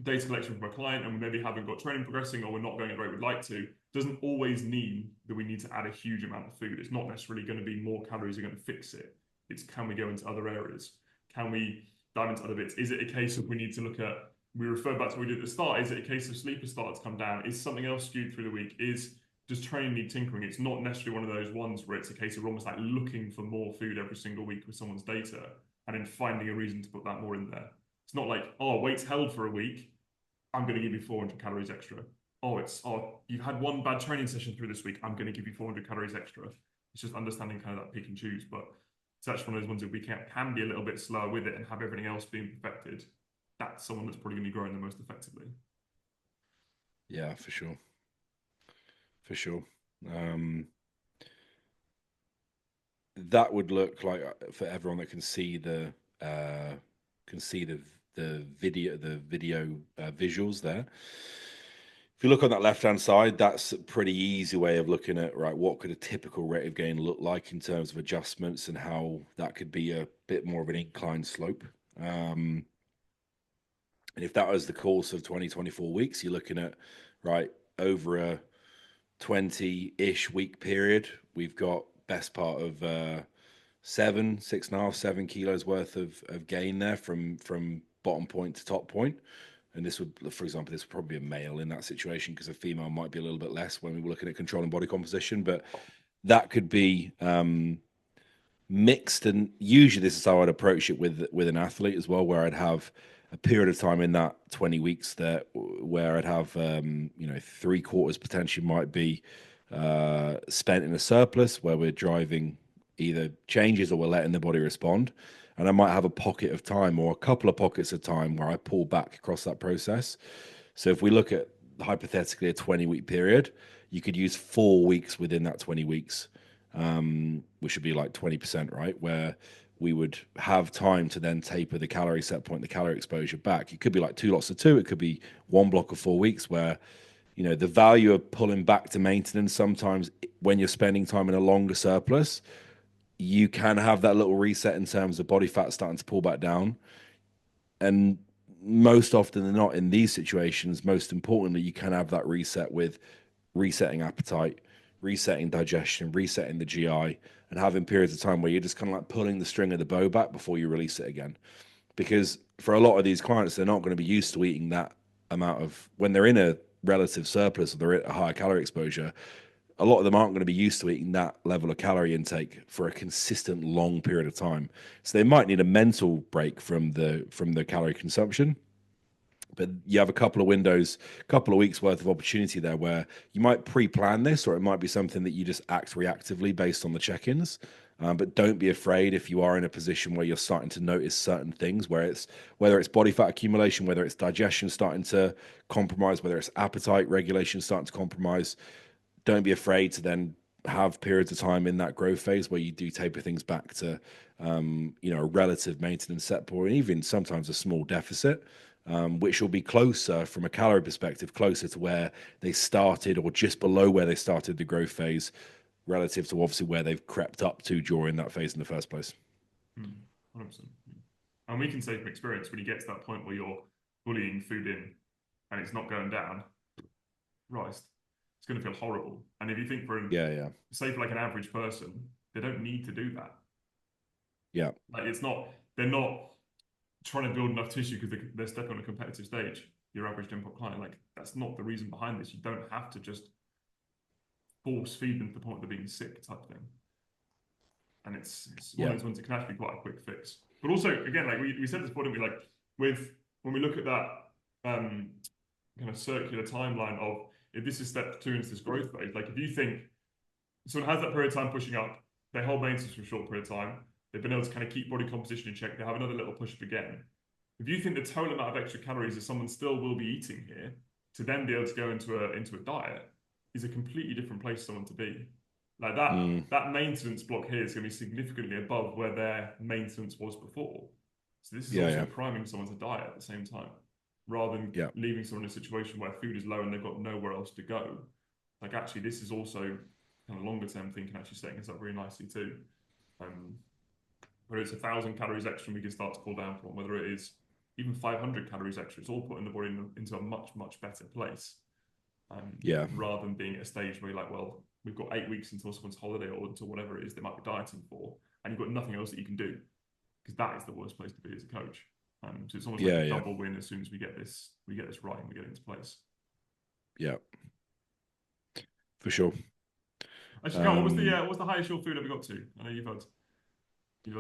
S2: data collection from a client and we maybe haven't got training progressing or we're not going at the rate we'd like to, doesn't always mean that we need to add a huge amount of food. It's not necessarily going to be more calories are going to fix it. It's can we go into other areas? Can we dive into other bits? Is it a case of we need to look at, we refer back to what we did at the start, is it a case of sleeper starts come down? Is something else skewed through the week? Does training need tinkering? It's not necessarily one of those ones where it's a case of almost like looking for more food every single week with someone's data and then finding a reason to put that more in there. It's not like, oh, weight's held for a week, I'm going to give you 400 calories extra. You've had one bad training session through this week, I'm going to give you 400 calories extra. It's just understanding kind of that pick and choose. But it's actually one of those ones that we can be a little bit slower with it and have everything else being perfected. That's someone that's probably going to be growing the most effectively.
S1: Yeah, for sure. For sure. Um, that would look like for everyone that can see the video visuals there. If you look on that left hand side, that's a pretty easy way of looking at right. What could a typical rate of gain look like in terms of adjustments and how that could be a bit more of an inclined slope. And if that was the course of 20, 24 weeks, you're looking at right over a 20-ish week period, we've got best part of 6.5, 7 kilos worth of gain there from bottom point to top point. And this would, for example, this would probably be a male in that situation because a female might be a little bit less when we were looking at controlling body composition. But that could be mixed, and usually this is how I'd approach it with an athlete as well, where I'd have a period of time in that 20 weeks there where I'd have 3/4 potentially might be spent in a surplus where we're driving either changes or we're letting the body respond, and I might have a pocket of time or a couple of pockets of time where I pull back across that process. So if we look at hypothetically a 20-week period, you could use 4 weeks within that 20 weeks, which would be like 20%, right? Where we would have time to then taper the calorie set point, the calorie exposure back. It could be like 2 lots of 2. It could be one block of 4 weeks where, the value of pulling back to maintenance sometimes when you're spending time in a longer surplus, you can have that little reset in terms of body fat starting to pull back down. And most often than not in these situations, most importantly, you can have that reset with resetting appetite, resetting digestion, resetting the GI, and having periods of time where you're just kind of like pulling the string of the bow back before you release it again. Because for a lot of these clients, they're not going to be used to eating that amount of, when they're in a relative surplus or they're at a higher calorie exposure, a lot of them aren't going to be used to eating that level of calorie intake for a consistent long period of time. So they might need a mental break from the calorie consumption. But you have a couple of windows, a couple of weeks worth of opportunity there where you might pre-plan this, or it might be something that you just act reactively based on the check-ins. But don't be afraid if you are in a position where you're starting to notice certain things, whether it's body fat accumulation, whether it's digestion starting to compromise, whether it's appetite regulation starting to compromise. Don't be afraid to then have periods of time in that growth phase where you do taper things back to a relative maintenance set point, even sometimes a small deficit, which will be closer from a calorie perspective, closer to where they started or just below where they started the growth phase, relative to obviously where they've crept up to during that phase in the first place.
S2: 100%. And we can say from experience, when you get to that point where you're bullying food in and it's not going down, right, it's going to feel horrible. And if you think
S1: Yeah.
S2: say for like an average person, they don't need to do that.
S1: Yeah.
S2: Like they're not trying to build enough tissue because they're stepping on a competitive stage. Your average gym pop client, like that's not the reason behind this. You don't have to just force feed them to the point of they're being sick type thing. And it's one
S1: Yeah.
S2: of those ones that can actually be quite a quick fix. But also, again, like we said this before, didn't we? Like when we look at that kind of circular timeline of if this is step 2 into this growth phase, like if you think someone has that period of time pushing up, they hold maintenance for a short period of time, they've been able to kind of keep body composition in check, they have another little push up again. If you think the total amount of extra calories that someone still will be eating here to then be able to go into a diet is a completely different place for someone to be. Like that maintenance block here is going to be significantly above where their maintenance was before. So this is also
S1: Yeah.
S2: priming someone to diet at the same time. rather than
S1: Yeah.
S2: leaving someone in a situation where food is low and they've got nowhere else to go. Like actually, this is also kind of longer term thinking, actually setting us up really nicely too. Um, whether it's 1,000 calories extra we can start to pull down from, whether it is even 500 calories extra, it's all putting the body into a much, much better place.
S1: Yeah.
S2: Rather than being at a stage where you're like, well, we've got 8 weeks until someone's holiday or until whatever it is they might be dieting for, and you've got nothing else that you can do, because that is the worst place to be as a coach. So it's almost like a
S1: Yeah. Yeah.
S2: double win as soon as we get this right and we get it into place.
S1: Yeah. For sure.
S2: Actually, Carl,
S1: Um,
S2: what was the highest your food ever got to? I know you've had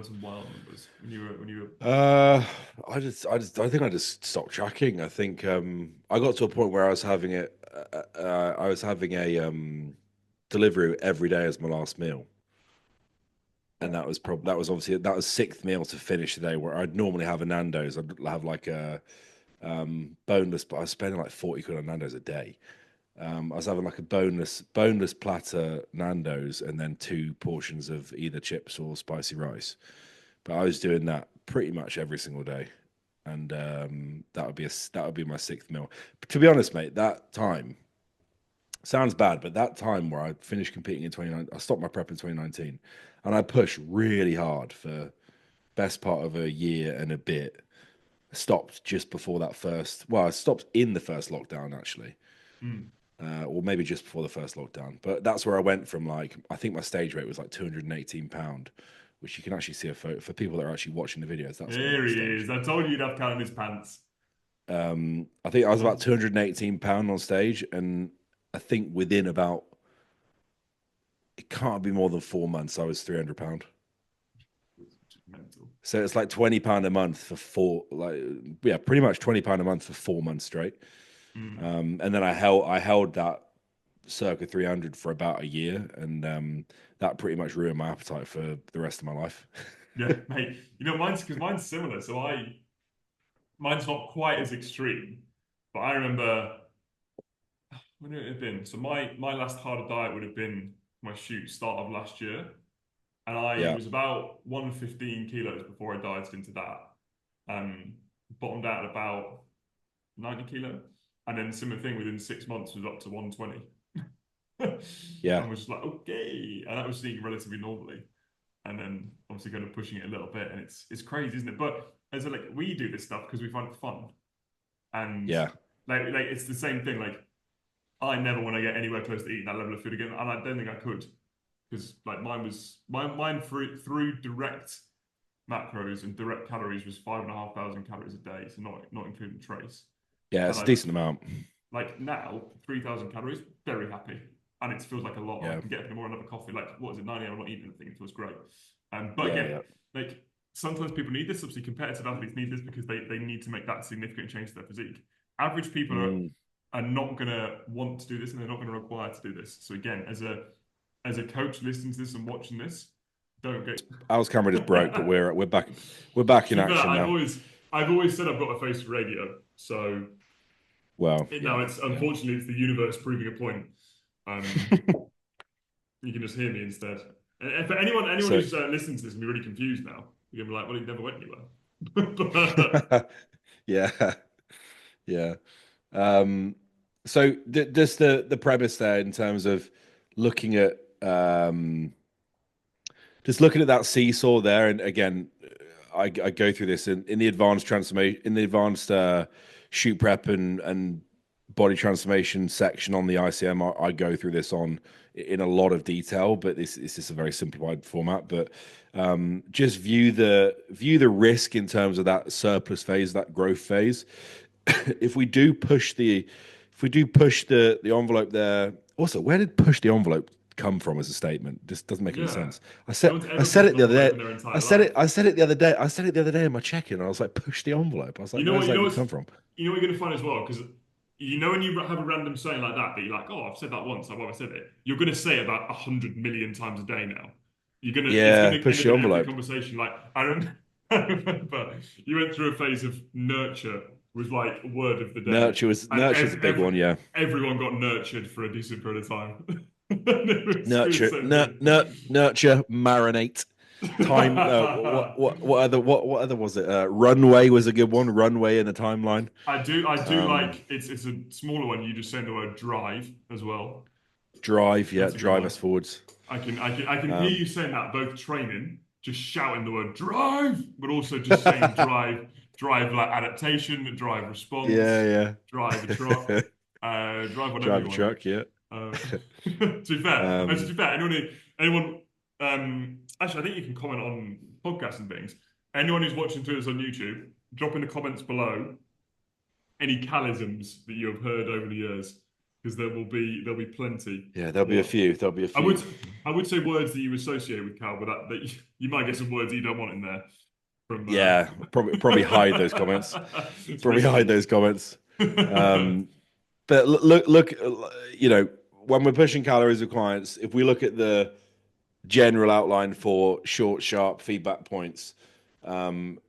S2: some wild numbers when you were
S1: uh, I think I just stopped tracking. I think I got to a point where I was having it. I was having a delivery every day as my last meal, and that was obviously that was sixth meal to finish the day. Where I'd normally have a Nando's, I'd have like a boneless, but I was spending like 40 quid on Nando's a day. I was having like a boneless platter Nando's and then two portions of either chips or spicy rice. But I was doing that pretty much every single day, and that would be my sixth meal. But to be honest, mate, that time sounds bad, but that time where I finished competing in 29, I stopped my prep in 2019, and I pushed really hard for best part of a year and a bit. I stopped just before that first. Well, I stopped in the first lockdown actually,
S2: mm,
S1: or maybe just before the first lockdown. But that's where I went from like I think my stage weight was like 218 pound, which you can actually see a photo for people that are actually watching the videos. That's me
S2: here
S1: on
S2: he
S1: stage.
S2: is. I told you you'd have count in his pants.
S1: I think I was about 218 pound on stage, and I think within about it can't be more than 4 months I was 300 pound.
S2: Mental.
S1: So it's like 20 pound a month for four, like yeah, pretty much 20 pound a month for 4 months straight.
S2: Mm.
S1: And then I held that circa 300 for about a year, and that pretty much ruined my appetite for the rest of my life.
S2: Yeah, mate. You know, mine's similar. So mine's not quite as extreme, but I remember when would it have been? So my last harder diet would have been my shoot start of last year, and I
S1: Yeah,
S2: was about 115 kilos before I dieted into that. Um, Bottomed out at about 90 kilo, and then similar thing within 6 months was up to 120,
S1: yeah,
S2: and was just like okay, and that was eating relatively normally, and then obviously kind of pushing it a little bit, and it's crazy, isn't it? But as a, like we do this stuff because we find it fun, and
S1: yeah,
S2: like it's the same thing. Like I never want to get anywhere close to eating that level of food again, and I don't think I could because like mine through direct macros and direct calories was 5,500 calories a day, so not including trace.
S1: yeah.
S2: And
S1: It's a
S2: I
S1: decent amount.
S2: like now 3,000 calories, very happy, and it feels like a lot. I
S1: Yeah,
S2: can get up in the morning, have a coffee. Like what is it, 9 a.m. I'm not eating anything. It feels great. But
S1: yeah,
S2: again,
S1: yeah.
S2: like sometimes people need this. Obviously, competitive athletes need this because they need to make that significant change to their physique. Average people
S1: Mm.
S2: are not gonna want to do this, and they're not gonna require to do this. So again, as a coach listening to this and watching this, don't get.
S1: Al's camera just broke, but we're back in
S2: To be fair,
S1: action now.
S2: I've always said I've got a face for radio, so
S1: Well,
S2: now
S1: yeah,
S2: it's
S1: yeah.
S2: unfortunately it's the universe proving a point. Um, you can just hear me instead. And for anyone
S1: So
S2: who's listening to this and be really confused now, you're gonna be like, well, he never went anywhere. But
S1: yeah, yeah. Um, so just the premise there in terms of looking at just looking at that seesaw there, and again, I go through this in the advanced transformation, in the advanced shoot prep and body transformation section on the ICM. I go through this on in a lot of detail, but this is a very simplified format. But just view the risk in terms of that surplus phase, that growth phase. if we do push the if we do push the envelope there. Also, where did push the envelope come from as a statement? This doesn't make any
S2: yeah,
S1: sense.
S2: no one's
S1: I
S2: ever
S1: said
S2: pushed
S1: it
S2: an
S1: the other
S2: envelope
S1: day.
S2: in their entire life.
S1: I said it the other day. I said it the other day in my check-in. I was like, push the envelope. I was like,
S2: You know
S1: where's
S2: what?
S1: that even come from?
S2: You know what you're gonna find as well, because you know when you have a random saying like that, but you're like, oh, I've said that once. I've always said it. You're gonna say it about 100 million times a day now. It's
S1: Yeah,
S2: gonna end
S1: push
S2: up
S1: the
S2: in every
S1: envelope.
S2: conversation. Like I remember you went through a phase of nurture was like word of the day, and
S1: Nurture's a big one. Yeah,
S2: everyone got nurtured for a decent period of time. It was
S1: nurture,
S2: the same thing.
S1: nurture, marinate. Time. What other was it? Runway was a good one. Runway in the timeline.
S2: I do
S1: Um,
S2: like it's a smaller one. You just saying the word drive as well.
S1: Drive. Yeah,
S2: That's a good
S1: drive
S2: one.
S1: us forwards.
S2: I can hear
S1: Um,
S2: you saying that both training, just shouting the word drive, but also just saying drive like adaptation, drive response,
S1: yeah,
S2: drive a truck,
S1: yeah.
S2: drive whatever
S1: Drive
S2: you
S1: a
S2: want.
S1: truck. Yeah.
S2: To be fair, actually,
S1: Um,
S2: to be fair, anyone, actually, I think you can comment on podcasts and things. Anyone who's watching to us on YouTube, drop in the comments below any calisms that you have heard over the years, because there'll be plenty.
S1: yeah, there'll be a
S2: Or
S1: few. There'll be a
S2: I
S1: few.
S2: would I would say words that you associate with Cal, but that you might get some words that you don't want in there from.
S1: Yeah, probably hide those comments. Probably hide
S2: Especially.
S1: those comments. Um, but look, when we're pushing calories with clients, if we look at the general outline for short, sharp feedback points, um,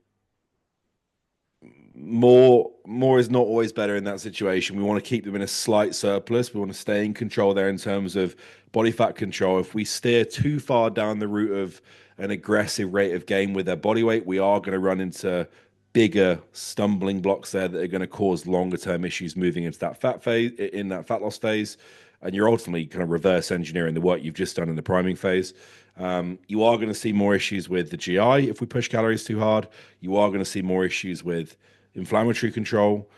S1: more is not always better in that situation. We want to keep them in a slight surplus. We want to stay in control there in terms of body fat control. If we steer too far down the route of an aggressive rate of gain with their body weight, we are going to run into bigger stumbling blocks there that are going to cause longer term issues moving into that fat phase, in that fat loss phase. And you're ultimately kind of reverse engineering the work you've just done in the priming phase. You are going to see more issues with the GI if we push calories too hard. You are going to see more issues with inflammatory control.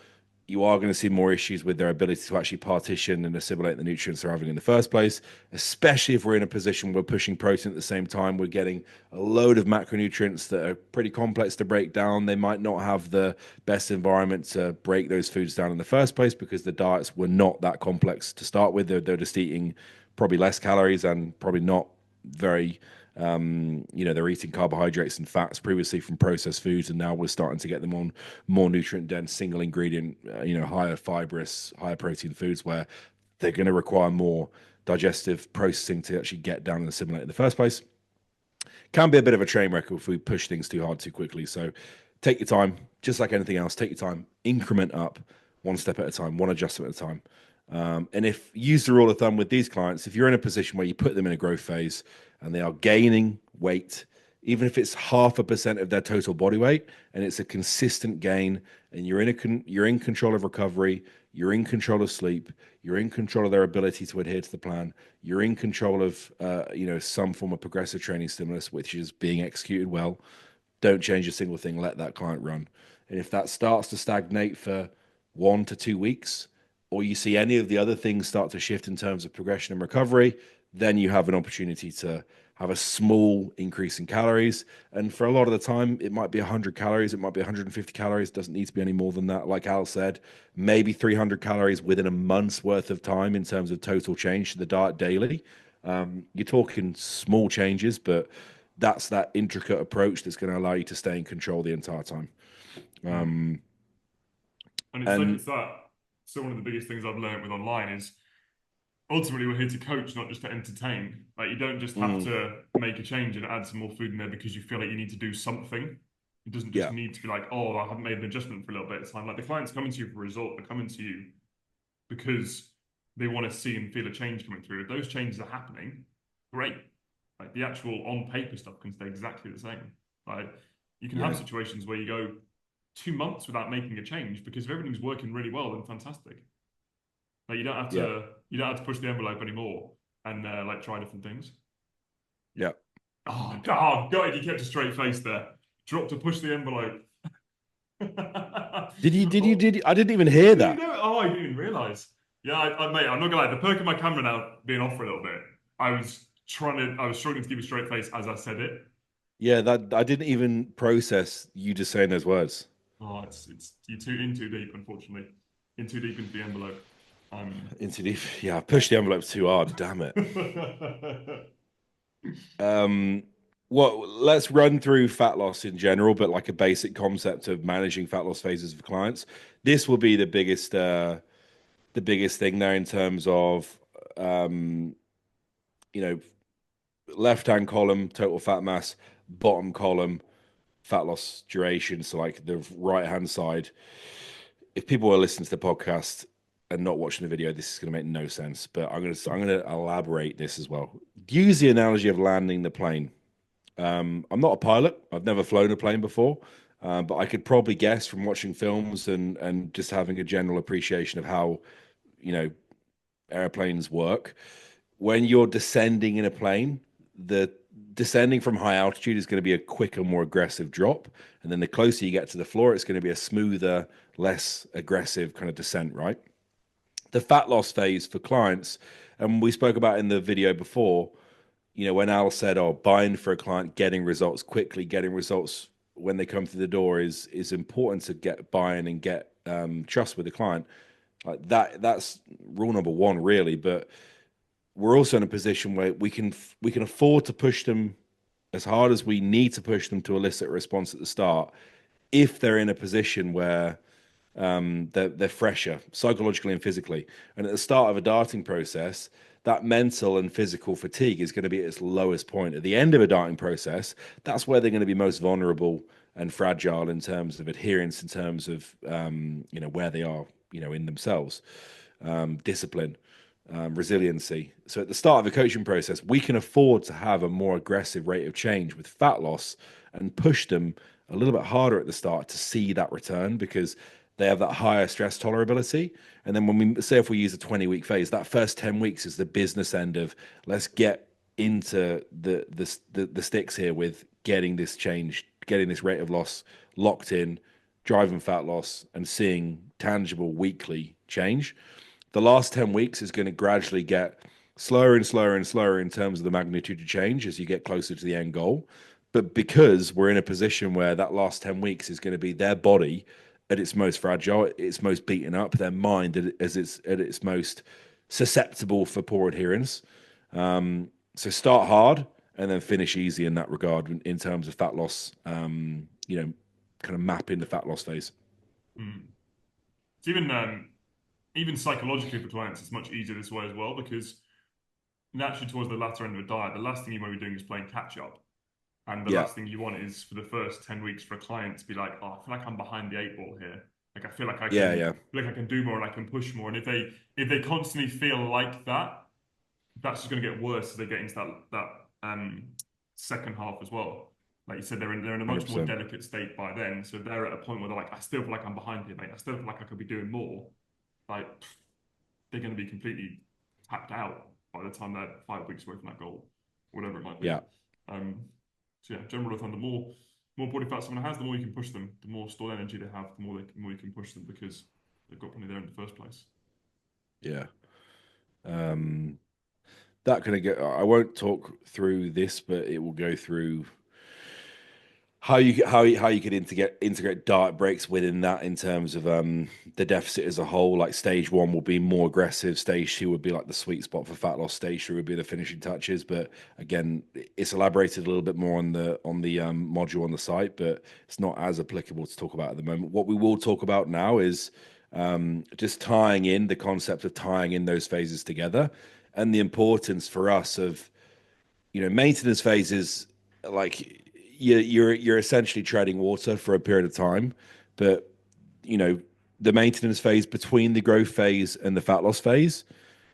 S1: You are going to see more issues with their ability to actually partition and assimilate the nutrients they're having in the first place, especially if we're in a position where we're pushing protein at the same time. We're getting a load of macronutrients that are pretty complex to break down. They might not have the best environment to break those foods down in the first place because the diets were not that complex to start with. They're just eating probably less calories and probably not very they're eating carbohydrates and fats previously from processed foods, and now we're starting to get them on more nutrient dense, single ingredient, higher fibrous, higher protein foods where they're going to require more digestive processing to actually get down and assimilate in the first place. Can be a bit of a train wreck if we push things too hard too quickly. So take your time, just like anything else. Take your time, increment up, one step at a time, one adjustment at a time. And if use the rule of thumb with these clients, if you're in a position where you put them in a growth phase and they are gaining weight, even if it's 0.5% of their total body weight, and it's a consistent gain, and you're in control of recovery, you're in control of sleep, you're in control of their ability to adhere to the plan, you're in control of some form of progressive training stimulus, which is being executed well. Don't change a single thing. Let that client run. And if that starts to stagnate for 1 to 2 weeks, or you see any of the other things start to shift in terms of progression and recovery, then you have an opportunity to have a small increase in calories. And for a lot of the time, it might be 100 calories, it might be 150 calories, it doesn't need to be any more than that. Like Al said, maybe 300 calories within a month's worth of time in terms of total change to the diet daily. You're talking small changes, but that's that intricate approach that's going to allow you to stay in control the entire time.
S2: Mm.
S1: Um,
S2: And it's like
S1: and
S2: it's that. So one of the biggest things I've learned with online is ultimately we're here to coach, not just to entertain. Like you don't just have
S1: mm,
S2: to make a change and add some more food in there because you feel like you need to do something. It doesn't just
S1: yeah,
S2: need to be like, oh, I haven't made an adjustment for a little bit of time. Like the client's coming to you for a result, they're coming to you because they want to see and feel a change coming through. If those changes are happening, great. Like the actual on paper stuff can stay exactly the same. Like you can have
S1: yeah,
S2: situations where you go 2 months without making a change because if everything's working really well, then fantastic. Like
S1: yeah,
S2: you don't have to push the envelope anymore and like try different things.
S1: yeah.
S2: Oh God, you kept a straight face there. Drop to push the envelope.
S1: Did you? Did you?
S2: Oh,
S1: Did you? I didn't even hear
S2: did you
S1: that.
S2: know? Oh, I didn't even realize. Yeah, mate, I'm not gonna lie. The perk of my camera now being off for a little bit, I was struggling to keep a straight face as I said it.
S1: Yeah, that I didn't even process you just saying those words.
S2: Oh, it's you're too in too deep, unfortunately, in too deep into the envelope.
S1: Into the yeah, I pushed the envelope too hard. Damn it. Um, well, let's run through fat loss in general, but like a basic concept of managing fat loss phases for clients. This will be the biggest thing there in terms of um, you know, left hand column total fat mass, bottom column fat loss duration. So like the right hand side. If people are listening to the podcast and not watching the video, this is going to make no sense. But I'm going to elaborate this as well. Use the analogy of landing the plane. I'm not a pilot. I've never flown a plane before, but I could probably guess from watching films and just having a general appreciation of how, you know, airplanes work. When you're descending in a plane, the descending from high altitude is going to be a quicker, more aggressive drop. And then the closer you get to the floor, it's going to be a smoother, less aggressive kind of descent, right? The fat loss phase for clients, and we spoke about in the video before, when Al said, "Oh, buying for a client, getting results quickly, getting results when they come through the door is important to get buy-in and get trust with the client." Like that's rule number one, really. But we're also in a position where we can afford to push them as hard as we need to push them to elicit a response at the start if they're in a position where they're fresher psychologically and physically. And at the start of a darting process, that mental and physical fatigue is going to be at its lowest point. At the end of a darting process, that's where they're going to be most vulnerable and fragile in terms of adherence, in terms of where they are, in themselves, discipline, resiliency. So at the start of a coaching process, we can afford to have a more aggressive rate of change with fat loss and push them a little bit harder at the start to see that return because they have that higher stress tolerability. And then when we say if we use a 20-week phase, that first 10 weeks is the business end of let's get into the sticks here with getting this change, getting this rate of loss locked in, driving fat loss, and seeing tangible weekly change. The last 10 weeks is going to gradually get slower and slower and slower in terms of the magnitude of change as you get closer to the end goal. But because we're in a position where that last 10 weeks is going to be their body at its most fragile, its most beaten up, their mind as it's at its most susceptible for poor adherence. So start hard and then finish easy in that regard in terms of fat loss, kind of mapping the fat loss phase.
S2: Mm. It's even psychologically for clients, it's much easier this way as well because naturally towards the latter end of a diet, the last thing you want to be doing is playing catch up. And the
S1: Yeah,
S2: last thing you want is for the first 10 weeks for a client to be like, oh, I feel like I'm behind the eight ball here. Like I
S1: yeah, yeah,
S2: feel like I can do more and I can push more. And if they constantly feel like that, that's just going to get worse as they get into that second half as well. Like you said, they're in a much more
S1: 100%.
S2: delicate state by then. So they're at a point where they're like, I still feel like I'm behind here, mate. I still feel like I could be doing more. Like they're going to be completely tapped out by the time they're 5 weeks away from that goal, whatever it might be.
S1: Yeah,
S2: Um, so yeah, general rule of thumb: the more body fat someone has, the more you can push them. The more stored energy they have, the more you can push them because they've got plenty there in the first place.
S1: yeah. Um, that kind of get. I won't talk through this, but it will go through how you could integrate diet breaks within that in terms of the deficit as a whole. Like stage one will be more aggressive, stage two would be like the sweet spot for fat loss, stage three would be the finishing touches. But again, it's elaborated a little bit more on the module on the site, but it's not as applicable to talk about at the moment. What we will talk about now is just tying in the concept of tying in those phases together and the importance for us of maintenance phases. Like you're essentially treading water for a period of time, but you know the maintenance phase between the growth phase and the fat loss phase,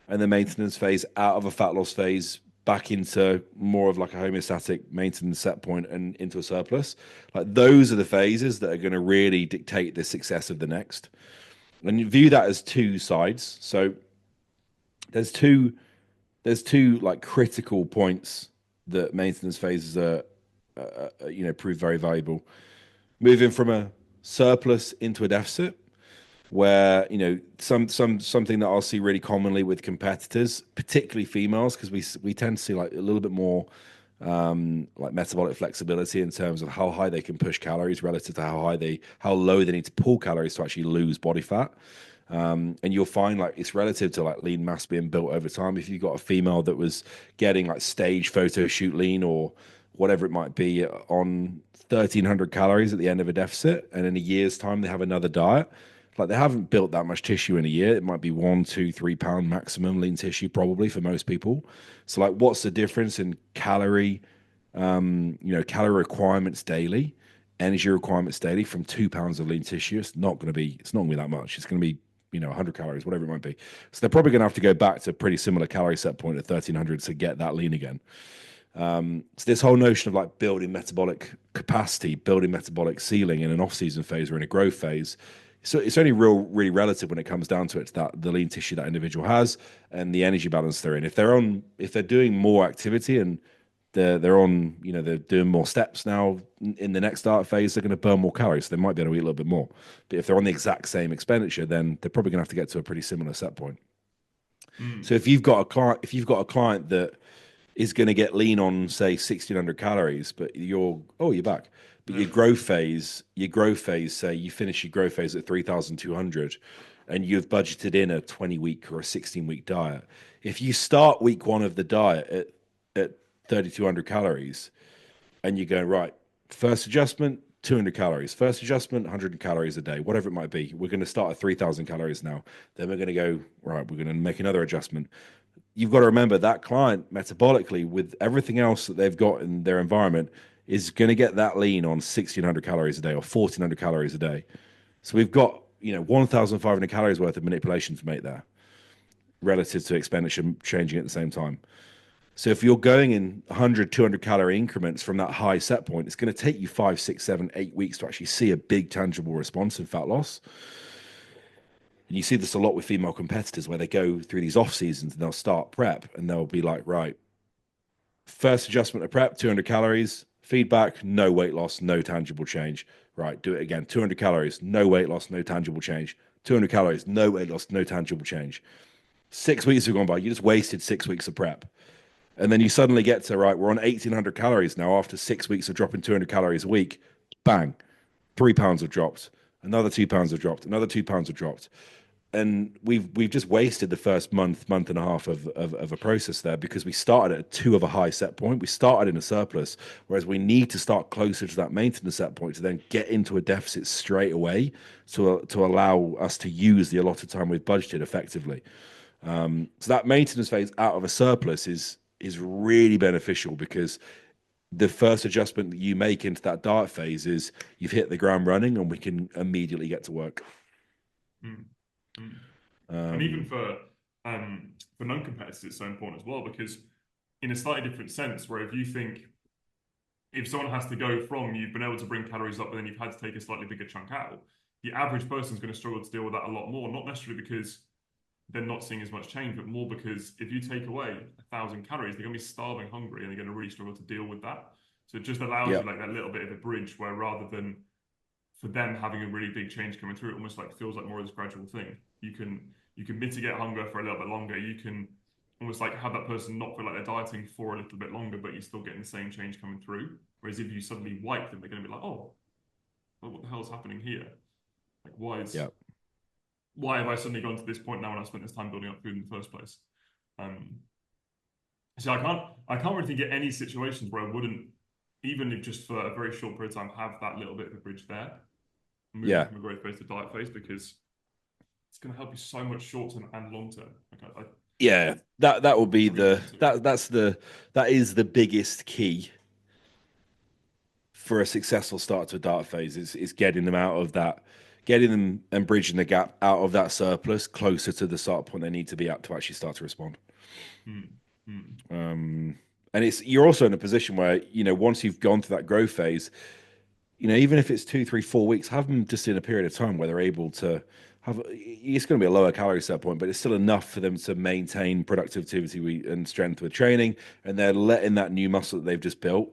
S1: and the maintenance phase out of a fat loss phase back into more of like a homeostatic maintenance set point and into a surplus. Like those are the phases that are going to really dictate the success of the next. And you view that as two sides. So there's two there's two like critical points that maintenance phases prove very valuable. Moving from a surplus into a deficit, where something that I'll see really commonly with competitors, particularly females, because we tend to see like a little bit more like metabolic flexibility in terms of how high they can push calories relative to how low they need to pull calories to actually lose body fat. And you'll find like it's relative to like lean mass being built over time. If you've got a female that was getting like stage photo shoot lean or whatever it might be on 1,300 calories at the end of a deficit, and in a year's time they have another diet, like they haven't built that much tissue in a year. It might be 1, 2, 3 pound maximum lean tissue probably for most people. So like, what's the difference in calorie requirements daily, energy requirements daily from 2 pounds of lean tissue? It's not gonna be that much. It's gonna be 100 calories, whatever it might be. So they're probably going to have to go back to a pretty similar calorie set point at 1,300 to get that lean again. So this whole notion of like building metabolic capacity, building metabolic ceiling in an off-season phase or in a growth phase, so it's only really relative when it comes down to it, to that the lean tissue that individual has and the energy balance they're in. If they're doing more activity and they're on, they're doing more steps now in the next start phase, they're going to burn more calories. So they might be able to eat a little bit more. But if they're on the exact same expenditure, then they're probably going to have to get to a pretty similar set point. So
S2: Mm.
S1: if you've got a client that is going to get lean on say 1600 calories, but you're back. But
S2: Yeah.
S1: your growth phase, say you finish your growth phase at 3200 and you've budgeted in a 20-week or a 16-week diet. If you start week one of the diet at 3200 calories and you go, right, first adjustment, 200 calories, first adjustment, 100 calories a day, whatever it might be. We're going to start at 3000 calories now. Then we're going to go, right, we're going to make another adjustment. You've got to remember that client metabolically, with everything else that they've got in their environment, is going to get that lean on 1600 calories a day or 1400 calories a day. So we've got 1500 calories worth of manipulation to make there relative to expenditure changing at the same time. So if you're going in 100, 200 calorie increments from that high set point, it's going to take you 5, 6, 7, 8 weeks to actually see a big tangible response in fat loss. And you see this a lot with female competitors where they go through these off seasons and they'll start prep and they'll be like, right, first adjustment of prep, 200 calories, feedback, no weight loss, no tangible change. Right, do it again. 200 calories, no weight loss, no tangible change. 200 calories, no weight loss, no tangible change. 6 weeks have gone by. You just wasted 6 weeks of prep. And then you suddenly get to, right, we're on 1800 calories now after 6 weeks of dropping 200 calories a week. Bang, 3 pounds have dropped. Another 2 pounds have dropped. Another 2 pounds have dropped. And we've just wasted the first month and a half of a process there because we started at two of a high set point. We started in a surplus, whereas we need to start closer to that maintenance set point to then get into a deficit straight away to allow us to use the allotted time we've budgeted effectively. So that maintenance phase out of a surplus is really beneficial because the first adjustment that you make into that diet phase is you've hit the ground running and we can immediately get to work.
S2: Mm. Mm. And even
S1: Um,
S2: for non-competitors, it's so important as well because in a slightly different sense, where if you think if someone has to go from you've been able to bring calories up, but then you've had to take a slightly bigger chunk out, the average person's going to struggle to deal with that a lot more. Not necessarily because they're not seeing as much change, but more because if you take away 1,000 calories, they're going to be starving hungry and they're going to really struggle to deal with that. So it just allows
S1: yeah,
S2: you like that little bit of a bridge where rather than for them having a really big change coming through, it almost like feels like more of this gradual thing. You can mitigate hunger for a little bit longer. You can almost like have that person not feel like they're dieting for a little bit longer, but you're still getting the same change coming through. Whereas if you suddenly wipe them, they're going to be like, oh, well, what the hell is happening here? Like,
S1: yeah,
S2: why have I suddenly gone to this point now when I've spent this time building up food in the first place? Um, so I can't really think of any situations where I wouldn't, even if just for a very short period of time, have that little bit of a bridge there, moving
S1: yeah,
S2: from a growth phase to diet phase, because it's going to help you so much short term and long term. Like
S1: yeah. That will be
S2: I really
S1: the
S2: want to.
S1: that is the biggest key for a successful start to a diet phase is getting them out of that, getting them and bridging the gap out of that surplus closer to the start point they need to be at to actually start to respond.
S2: Hmm. Hmm.
S1: And it's you're also in a position where once you've gone through that growth phase, even if it's 2, 3, 4 weeks, have them just in a period of time where they're able to have. It's going to be a lower calorie set point, but it's still enough for them to maintain productivity and strength with training, and they're letting that new muscle that they've just built,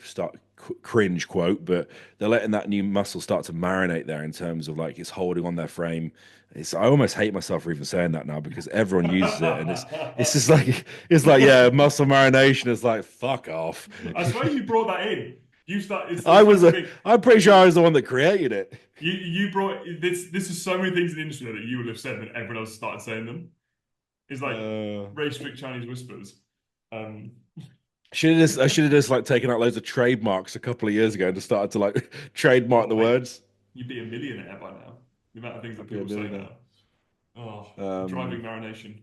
S1: start cringe quote, but they're letting that new muscle start to marinate there in terms of like it's holding on their frame. I almost hate myself for even saying that now because everyone uses it, and it's just like yeah, muscle marination is like fuck off.
S2: I swear you brought that in. You start.
S1: I
S2: It's like
S1: was
S2: something
S1: I'm pretty sure I was the one that created it.
S2: you brought. This is so many things in the industry that you will have said, and everyone else started saying them. It's like
S1: Uh,
S2: very strict Chinese whispers. Um,
S1: I should have just like taken out loads of trademarks a couple of years ago and just started to like trademark
S2: oh
S1: the
S2: mate,
S1: words.
S2: you'd be a millionaire by now. The amount of things
S1: I'd
S2: that
S1: be a
S2: people say
S1: millionaire.
S2: now. Oh, driving
S1: Um,
S2: marination.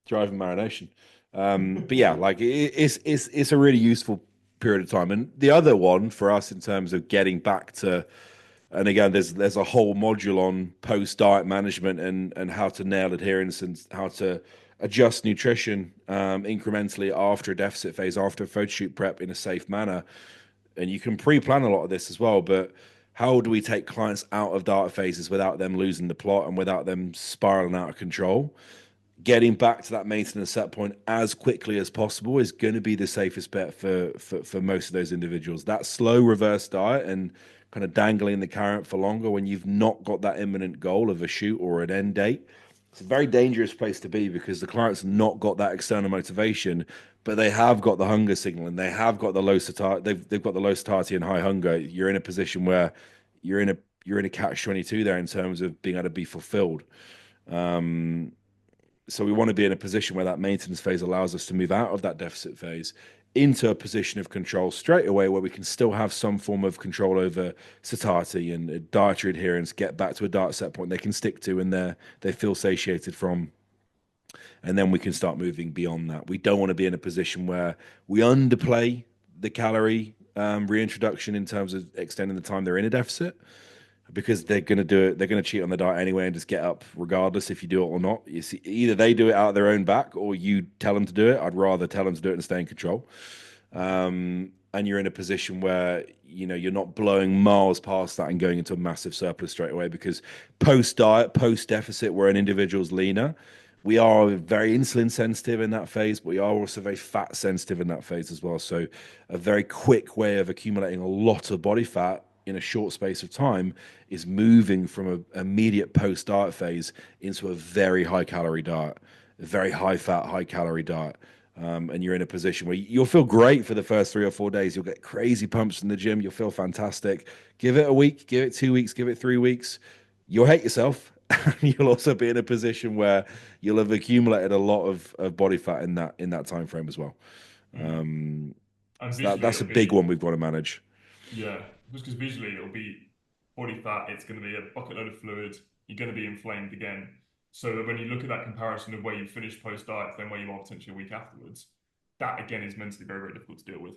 S1: Driving marination. But yeah, like it's a really useful period of time. And the other one for us in terms of getting back to, and again, there's a whole module on post diet management and how to nail adherence and how to adjust nutrition incrementally after a deficit phase, after a photo shoot prep in a safe manner. And you can pre-plan a lot of this as well. But how do we take clients out of diet phases without them losing the plot and without them spiraling out of control? Getting back to that maintenance set point as quickly as possible is going to be the safest bet for most of those individuals. That slow reverse diet and kind of dangling the carrot for longer when you've not got that imminent goal of a shoot or an end date, it's a very dangerous place to be because the client's not got that external motivation, but they have got the hunger signal and they have got the low satiety. They've got the low satiety and high hunger. You're in a position where you're in a you're in a catch 22 there in terms of being able to be fulfilled. Um, so we want to be in a position where that maintenance phase allows us to move out of that deficit phase into a position of control straight away, where we can still have some form of control over satiety and dietary adherence, get back to a diet set point they can stick to and they feel satiated from, and then we can start moving beyond that. We don't want to be in a position where we underplay the calorie reintroduction in terms of extending the time they're in a deficit, because they're going to do it. They're going to cheat on the diet anyway and just get up regardless if you do it or not. You see, either they do it out of their own back or you tell them to do it. I'd rather tell them to do it and stay in control. And you're in a position where you're not blowing miles past that and going into a massive surplus straight away, because post diet, post deficit, where an individual's leaner, we are very insulin sensitive in that phase, but we are also very fat sensitive in that phase as well. So a very quick way of accumulating a lot of body fat in a short space of time is moving from an immediate post diet phase into a very high calorie diet, a very high fat, high calorie diet. And you're in a position where you'll feel great for the first 3 or 4 days. You'll get crazy pumps in the gym. You'll feel fantastic. Give it a week, give it 2 weeks, give it 3 weeks. You'll hate yourself. You'll also be in a position where you'll have accumulated a lot of body fat in that time frame as well.
S2: Mm. And
S1: So
S2: visually,
S1: that's a
S2: it'll
S1: big
S2: be,
S1: one we've got to manage.
S2: yeah, just because visually it'll be body fat, it's going to be a bucket load of fluid, you're going to be inflamed again. So that when you look at that comparison of where you finished post diet, then where you are potentially a week afterwards, that again is mentally very, very difficult to deal with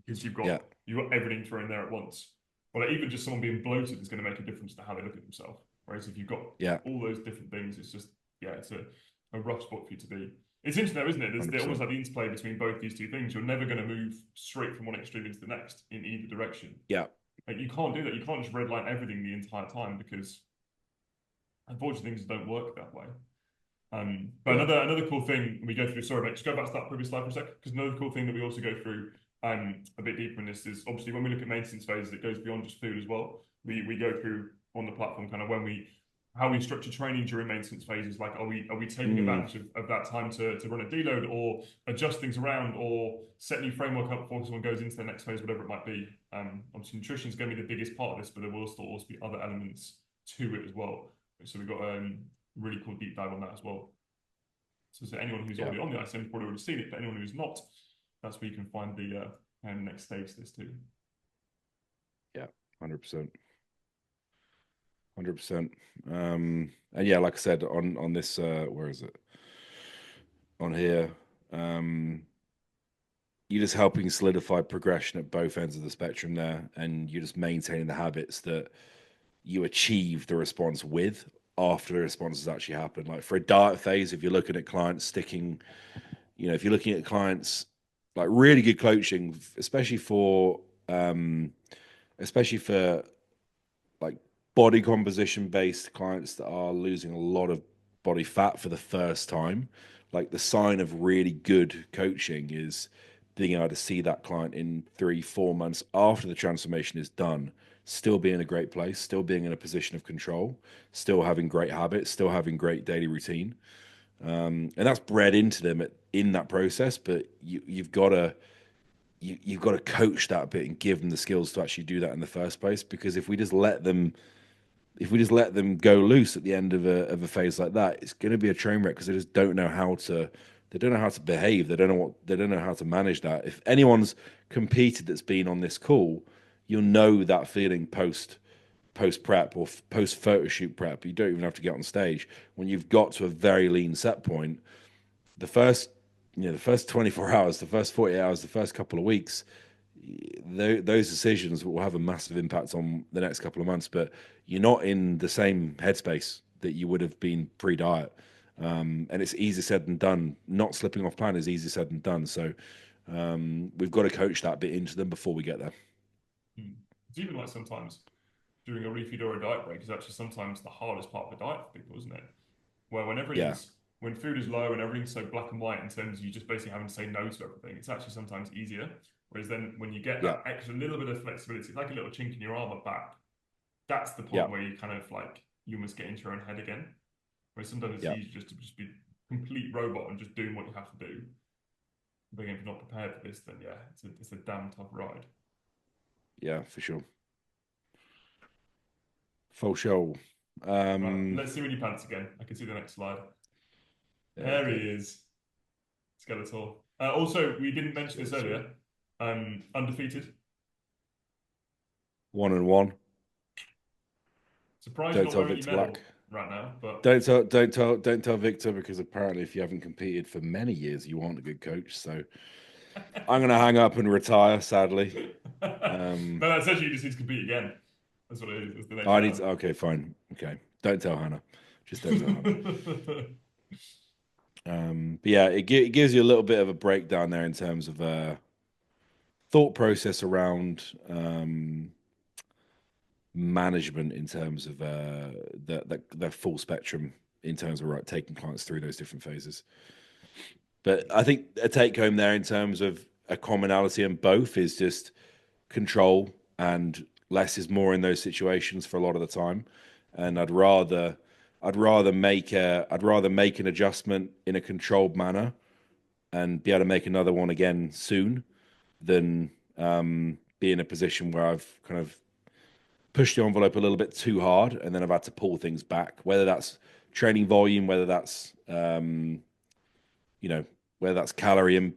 S2: because
S1: Yeah,
S2: you've got everything thrown there at once. Well, like, even just someone being bloated is going to make a difference to how they look at themselves. Whereas if you've got
S1: yeah,
S2: all those different things, it's just yeah, it's a rough spot for you to be. It's interesting though, isn't it? There's almost
S1: 100%.
S2: like the interplay between both these two things. You're never going to move straight from one extreme into the next in either direction.
S1: Yeah,
S2: Like you can't do that. You can't just redline everything the entire time because unfortunately things don't work that way. But
S1: yeah.
S2: another cool thing we go through. Sorry, mate. Just go back to that previous slide for a sec. Because another cool thing that we also go through a bit deeper in this is obviously when we look at maintenance phases, it goes beyond just food as well. We go through on the platform kind of how we structure training during maintenance phases. Like, are we taking
S1: Mm,
S2: advantage of that time to run a deload or adjust things around or set new framework up before someone goes into the next phase, whatever it might be. Obviously, nutrition is going to be the biggest part of this, but there will still also be other elements to it as well. So we've got a really cool deep dive on that as well. So anyone who's
S1: yeah,
S2: already on the ICM has probably already seen it, but anyone who's not, that's where you can find the next stage to this too.
S1: yeah. 100%. 100%. And yeah, like I said, on this, where is it? On here, you're just helping solidify progression at both ends of the spectrum there, and you're just maintaining the habits that you achieve the response with after the response has actually happened. Like for a diet phase, if you're looking at clients sticking, if you're looking at clients like really good coaching, um, especially for like body composition based clients that are losing a lot of body fat for the first time, like the sign of really good coaching is being able to see that client in 3 4 months after the transformation is done still be in a great place, still being in a position of control, still having great habits, still having great daily routine, and that's bred into them in that process. But you've got to coach that bit and give them the skills to actually do that in the first place, because if we just let them go loose at the end of a phase like that, it's going to be a train wreck because they don't know how to behave. They don't know how to manage that. If anyone's competed that's been on this call, you'll know that feeling post prep or post photo shoot prep. You don't even have to get on stage when you've got to a very lean set point. The first the first 24 hours, the first 48 hours, the first couple of weeks, those decisions will have a massive impact on the next couple of months. But you're not in the same headspace that you would have been pre-diet. And it's easier said than done. Not slipping off plan is easier said than done. So we've got to coach that bit into them before we get there.
S2: Mm. It's even like sometimes doing a refeed or a diet break is actually sometimes the hardest part of the diet for people, isn't it? Where
S1: Yeah,
S2: when food is low and everything's so black and white in terms of you just basically having to say no to everything, it's actually sometimes easier. Whereas then when you get
S1: yeah,
S2: that extra little bit of flexibility, it's like a little chink in your armor back. That's the
S1: yeah,
S2: point where you kind of like you almost get into your own head again. Whereas sometimes it's
S1: yeah,
S2: easy just to just be complete robot and just doing what you have to do. But again, if you're not prepared for this, then yeah, it's a damn tough ride.
S1: yeah, for sure. Full show.
S2: Right, let's see when you pants again. I can see the next slide.
S1: There we
S2: There he
S1: go.
S2: is, Skeletor. Also, we didn't
S1: Let's
S2: mention
S1: go
S2: this
S1: this way.
S2: earlier. Undefeated.
S1: 1-1.
S2: Surprised you're
S1: Don't
S2: not
S1: tell
S2: wearing your
S1: Victor Black.
S2: medal right now, but
S1: Don't tell Victor because apparently if you haven't competed for many years, you aren't a good coach. So I'm gonna hang up and retire, sadly.
S2: no,
S1: Um,
S2: that's actually you just need to compete again. That's what it is. That's the next
S1: I need
S2: round.
S1: to. Okay, fine. Okay, don't tell Hannah. Just don't tell Hannah. But yeah, it gives you a little bit of a breakdown there in terms of thought process around management in terms of the full spectrum in terms of right taking clients through those different phases. But I think a take home there in terms of a commonality in both is just control and less is more in those situations for a lot of the time. And I'd rather make an adjustment in a controlled manner and be able to make another one again soon than be in a position where I've kind of pushed the envelope a little bit too hard and then I've had to pull things back, whether that's training volume, whether that's you know, whether that's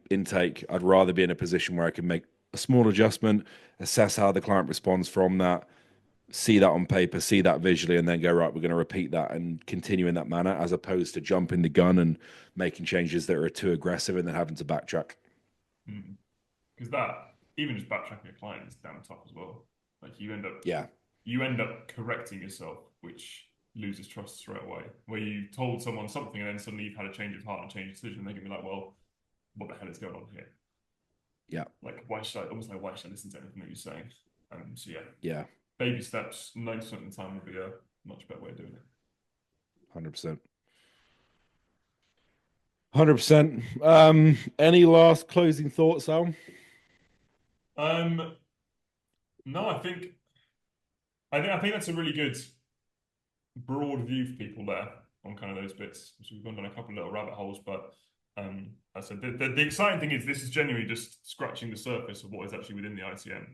S1: intake. I'd rather be in a position where I can make a small adjustment, assess how the client responds from that, see that on paper, see that visually, and then go, right, we're going to repeat that and continue in that manner, as opposed to jumping the gun and making changes that are too aggressive and then having to backtrack.
S2: Because that even just backtracking a client is damn tough as well. Like
S1: Yeah,
S2: you end up correcting yourself, which loses trust straight away. Where you told someone something and then suddenly you've had a change of heart and change of decision, and they're gonna be like, "Well, what the hell is going on here?
S1: yeah,
S2: Like, why should I almost like why should I listen to anything that you're saying?" So yeah,
S1: yeah,
S2: baby steps, 90% of the time would be a much better way of doing it.
S1: 100%. 100%. Any last closing thoughts, Al?
S2: Um, no, I think that's a really good broad view for people there on kind of those bits. So we've gone down a couple of little rabbit holes, but I said the exciting thing is this is genuinely just scratching the surface of what is actually within the ICM.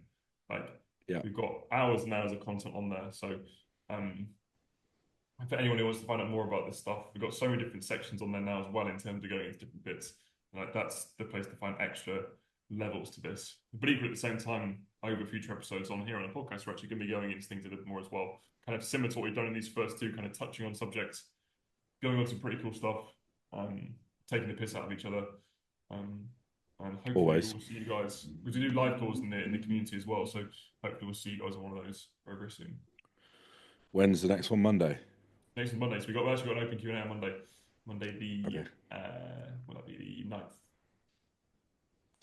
S2: Like
S1: Yeah,
S2: we've got hours and hours of content on there. So um, for anyone who wants to find out more about this stuff, we've got so many different sections on there now as well in terms of going into different bits. Like that's the place to find extra levels to this. But equally at the same time, over future episodes on here on the podcast, we're actually going to be going into things a little more as well. Kind of similar to what we've done in these first two, kind of touching on subjects, going on some pretty cool stuff, taking the piss out of each other. Um, and hopefully
S1: always.
S2: we'll see you guys. We do live calls in the community as well, so hopefully we'll see you guys on one of those very, very soon.
S1: When's the next one? Monday.
S2: Next is Monday, so we actually got an open Q&A on Monday. Monday
S1: Okay,
S2: will that be the 9th?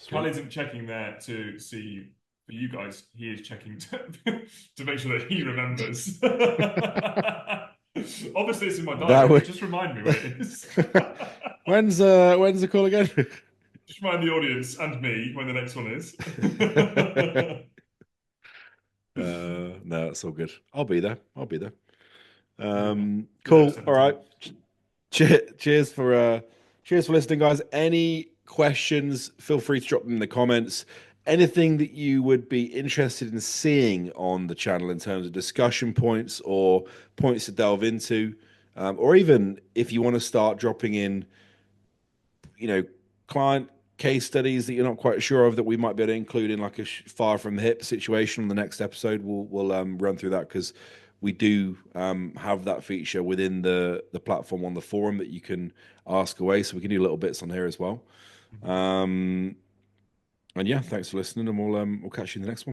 S2: Cal
S1: sweet.
S2: isn't checking there to see for you guys. He is checking to make sure that he remembers. Obviously, it's in my
S1: That
S2: diary, but
S1: would.
S2: just remind me when it is.
S1: When's the call again?
S2: Just remind the audience and me when the next one is.
S1: No, it's all good. I'll be there. I'll be there.
S2: Beautiful. Good
S1: Cool.
S2: episode
S1: All
S2: for
S1: right.
S2: Tom.
S1: Cheers for listening, guys. Any questions? Feel free to drop them in the comments. Anything that you would be interested in seeing on the channel in terms of discussion points or points to delve into, or even if you want to start dropping in client case studies that you're not quite sure of that we might be able to include in like a far from the hip situation on the next episode. We'll run through that because we do have that feature within the platform on the forum that you can ask away. So we can do little bits on here as well.
S2: Mhm.
S1: And yeah, thanks for listening, and we'll catch you in the next one.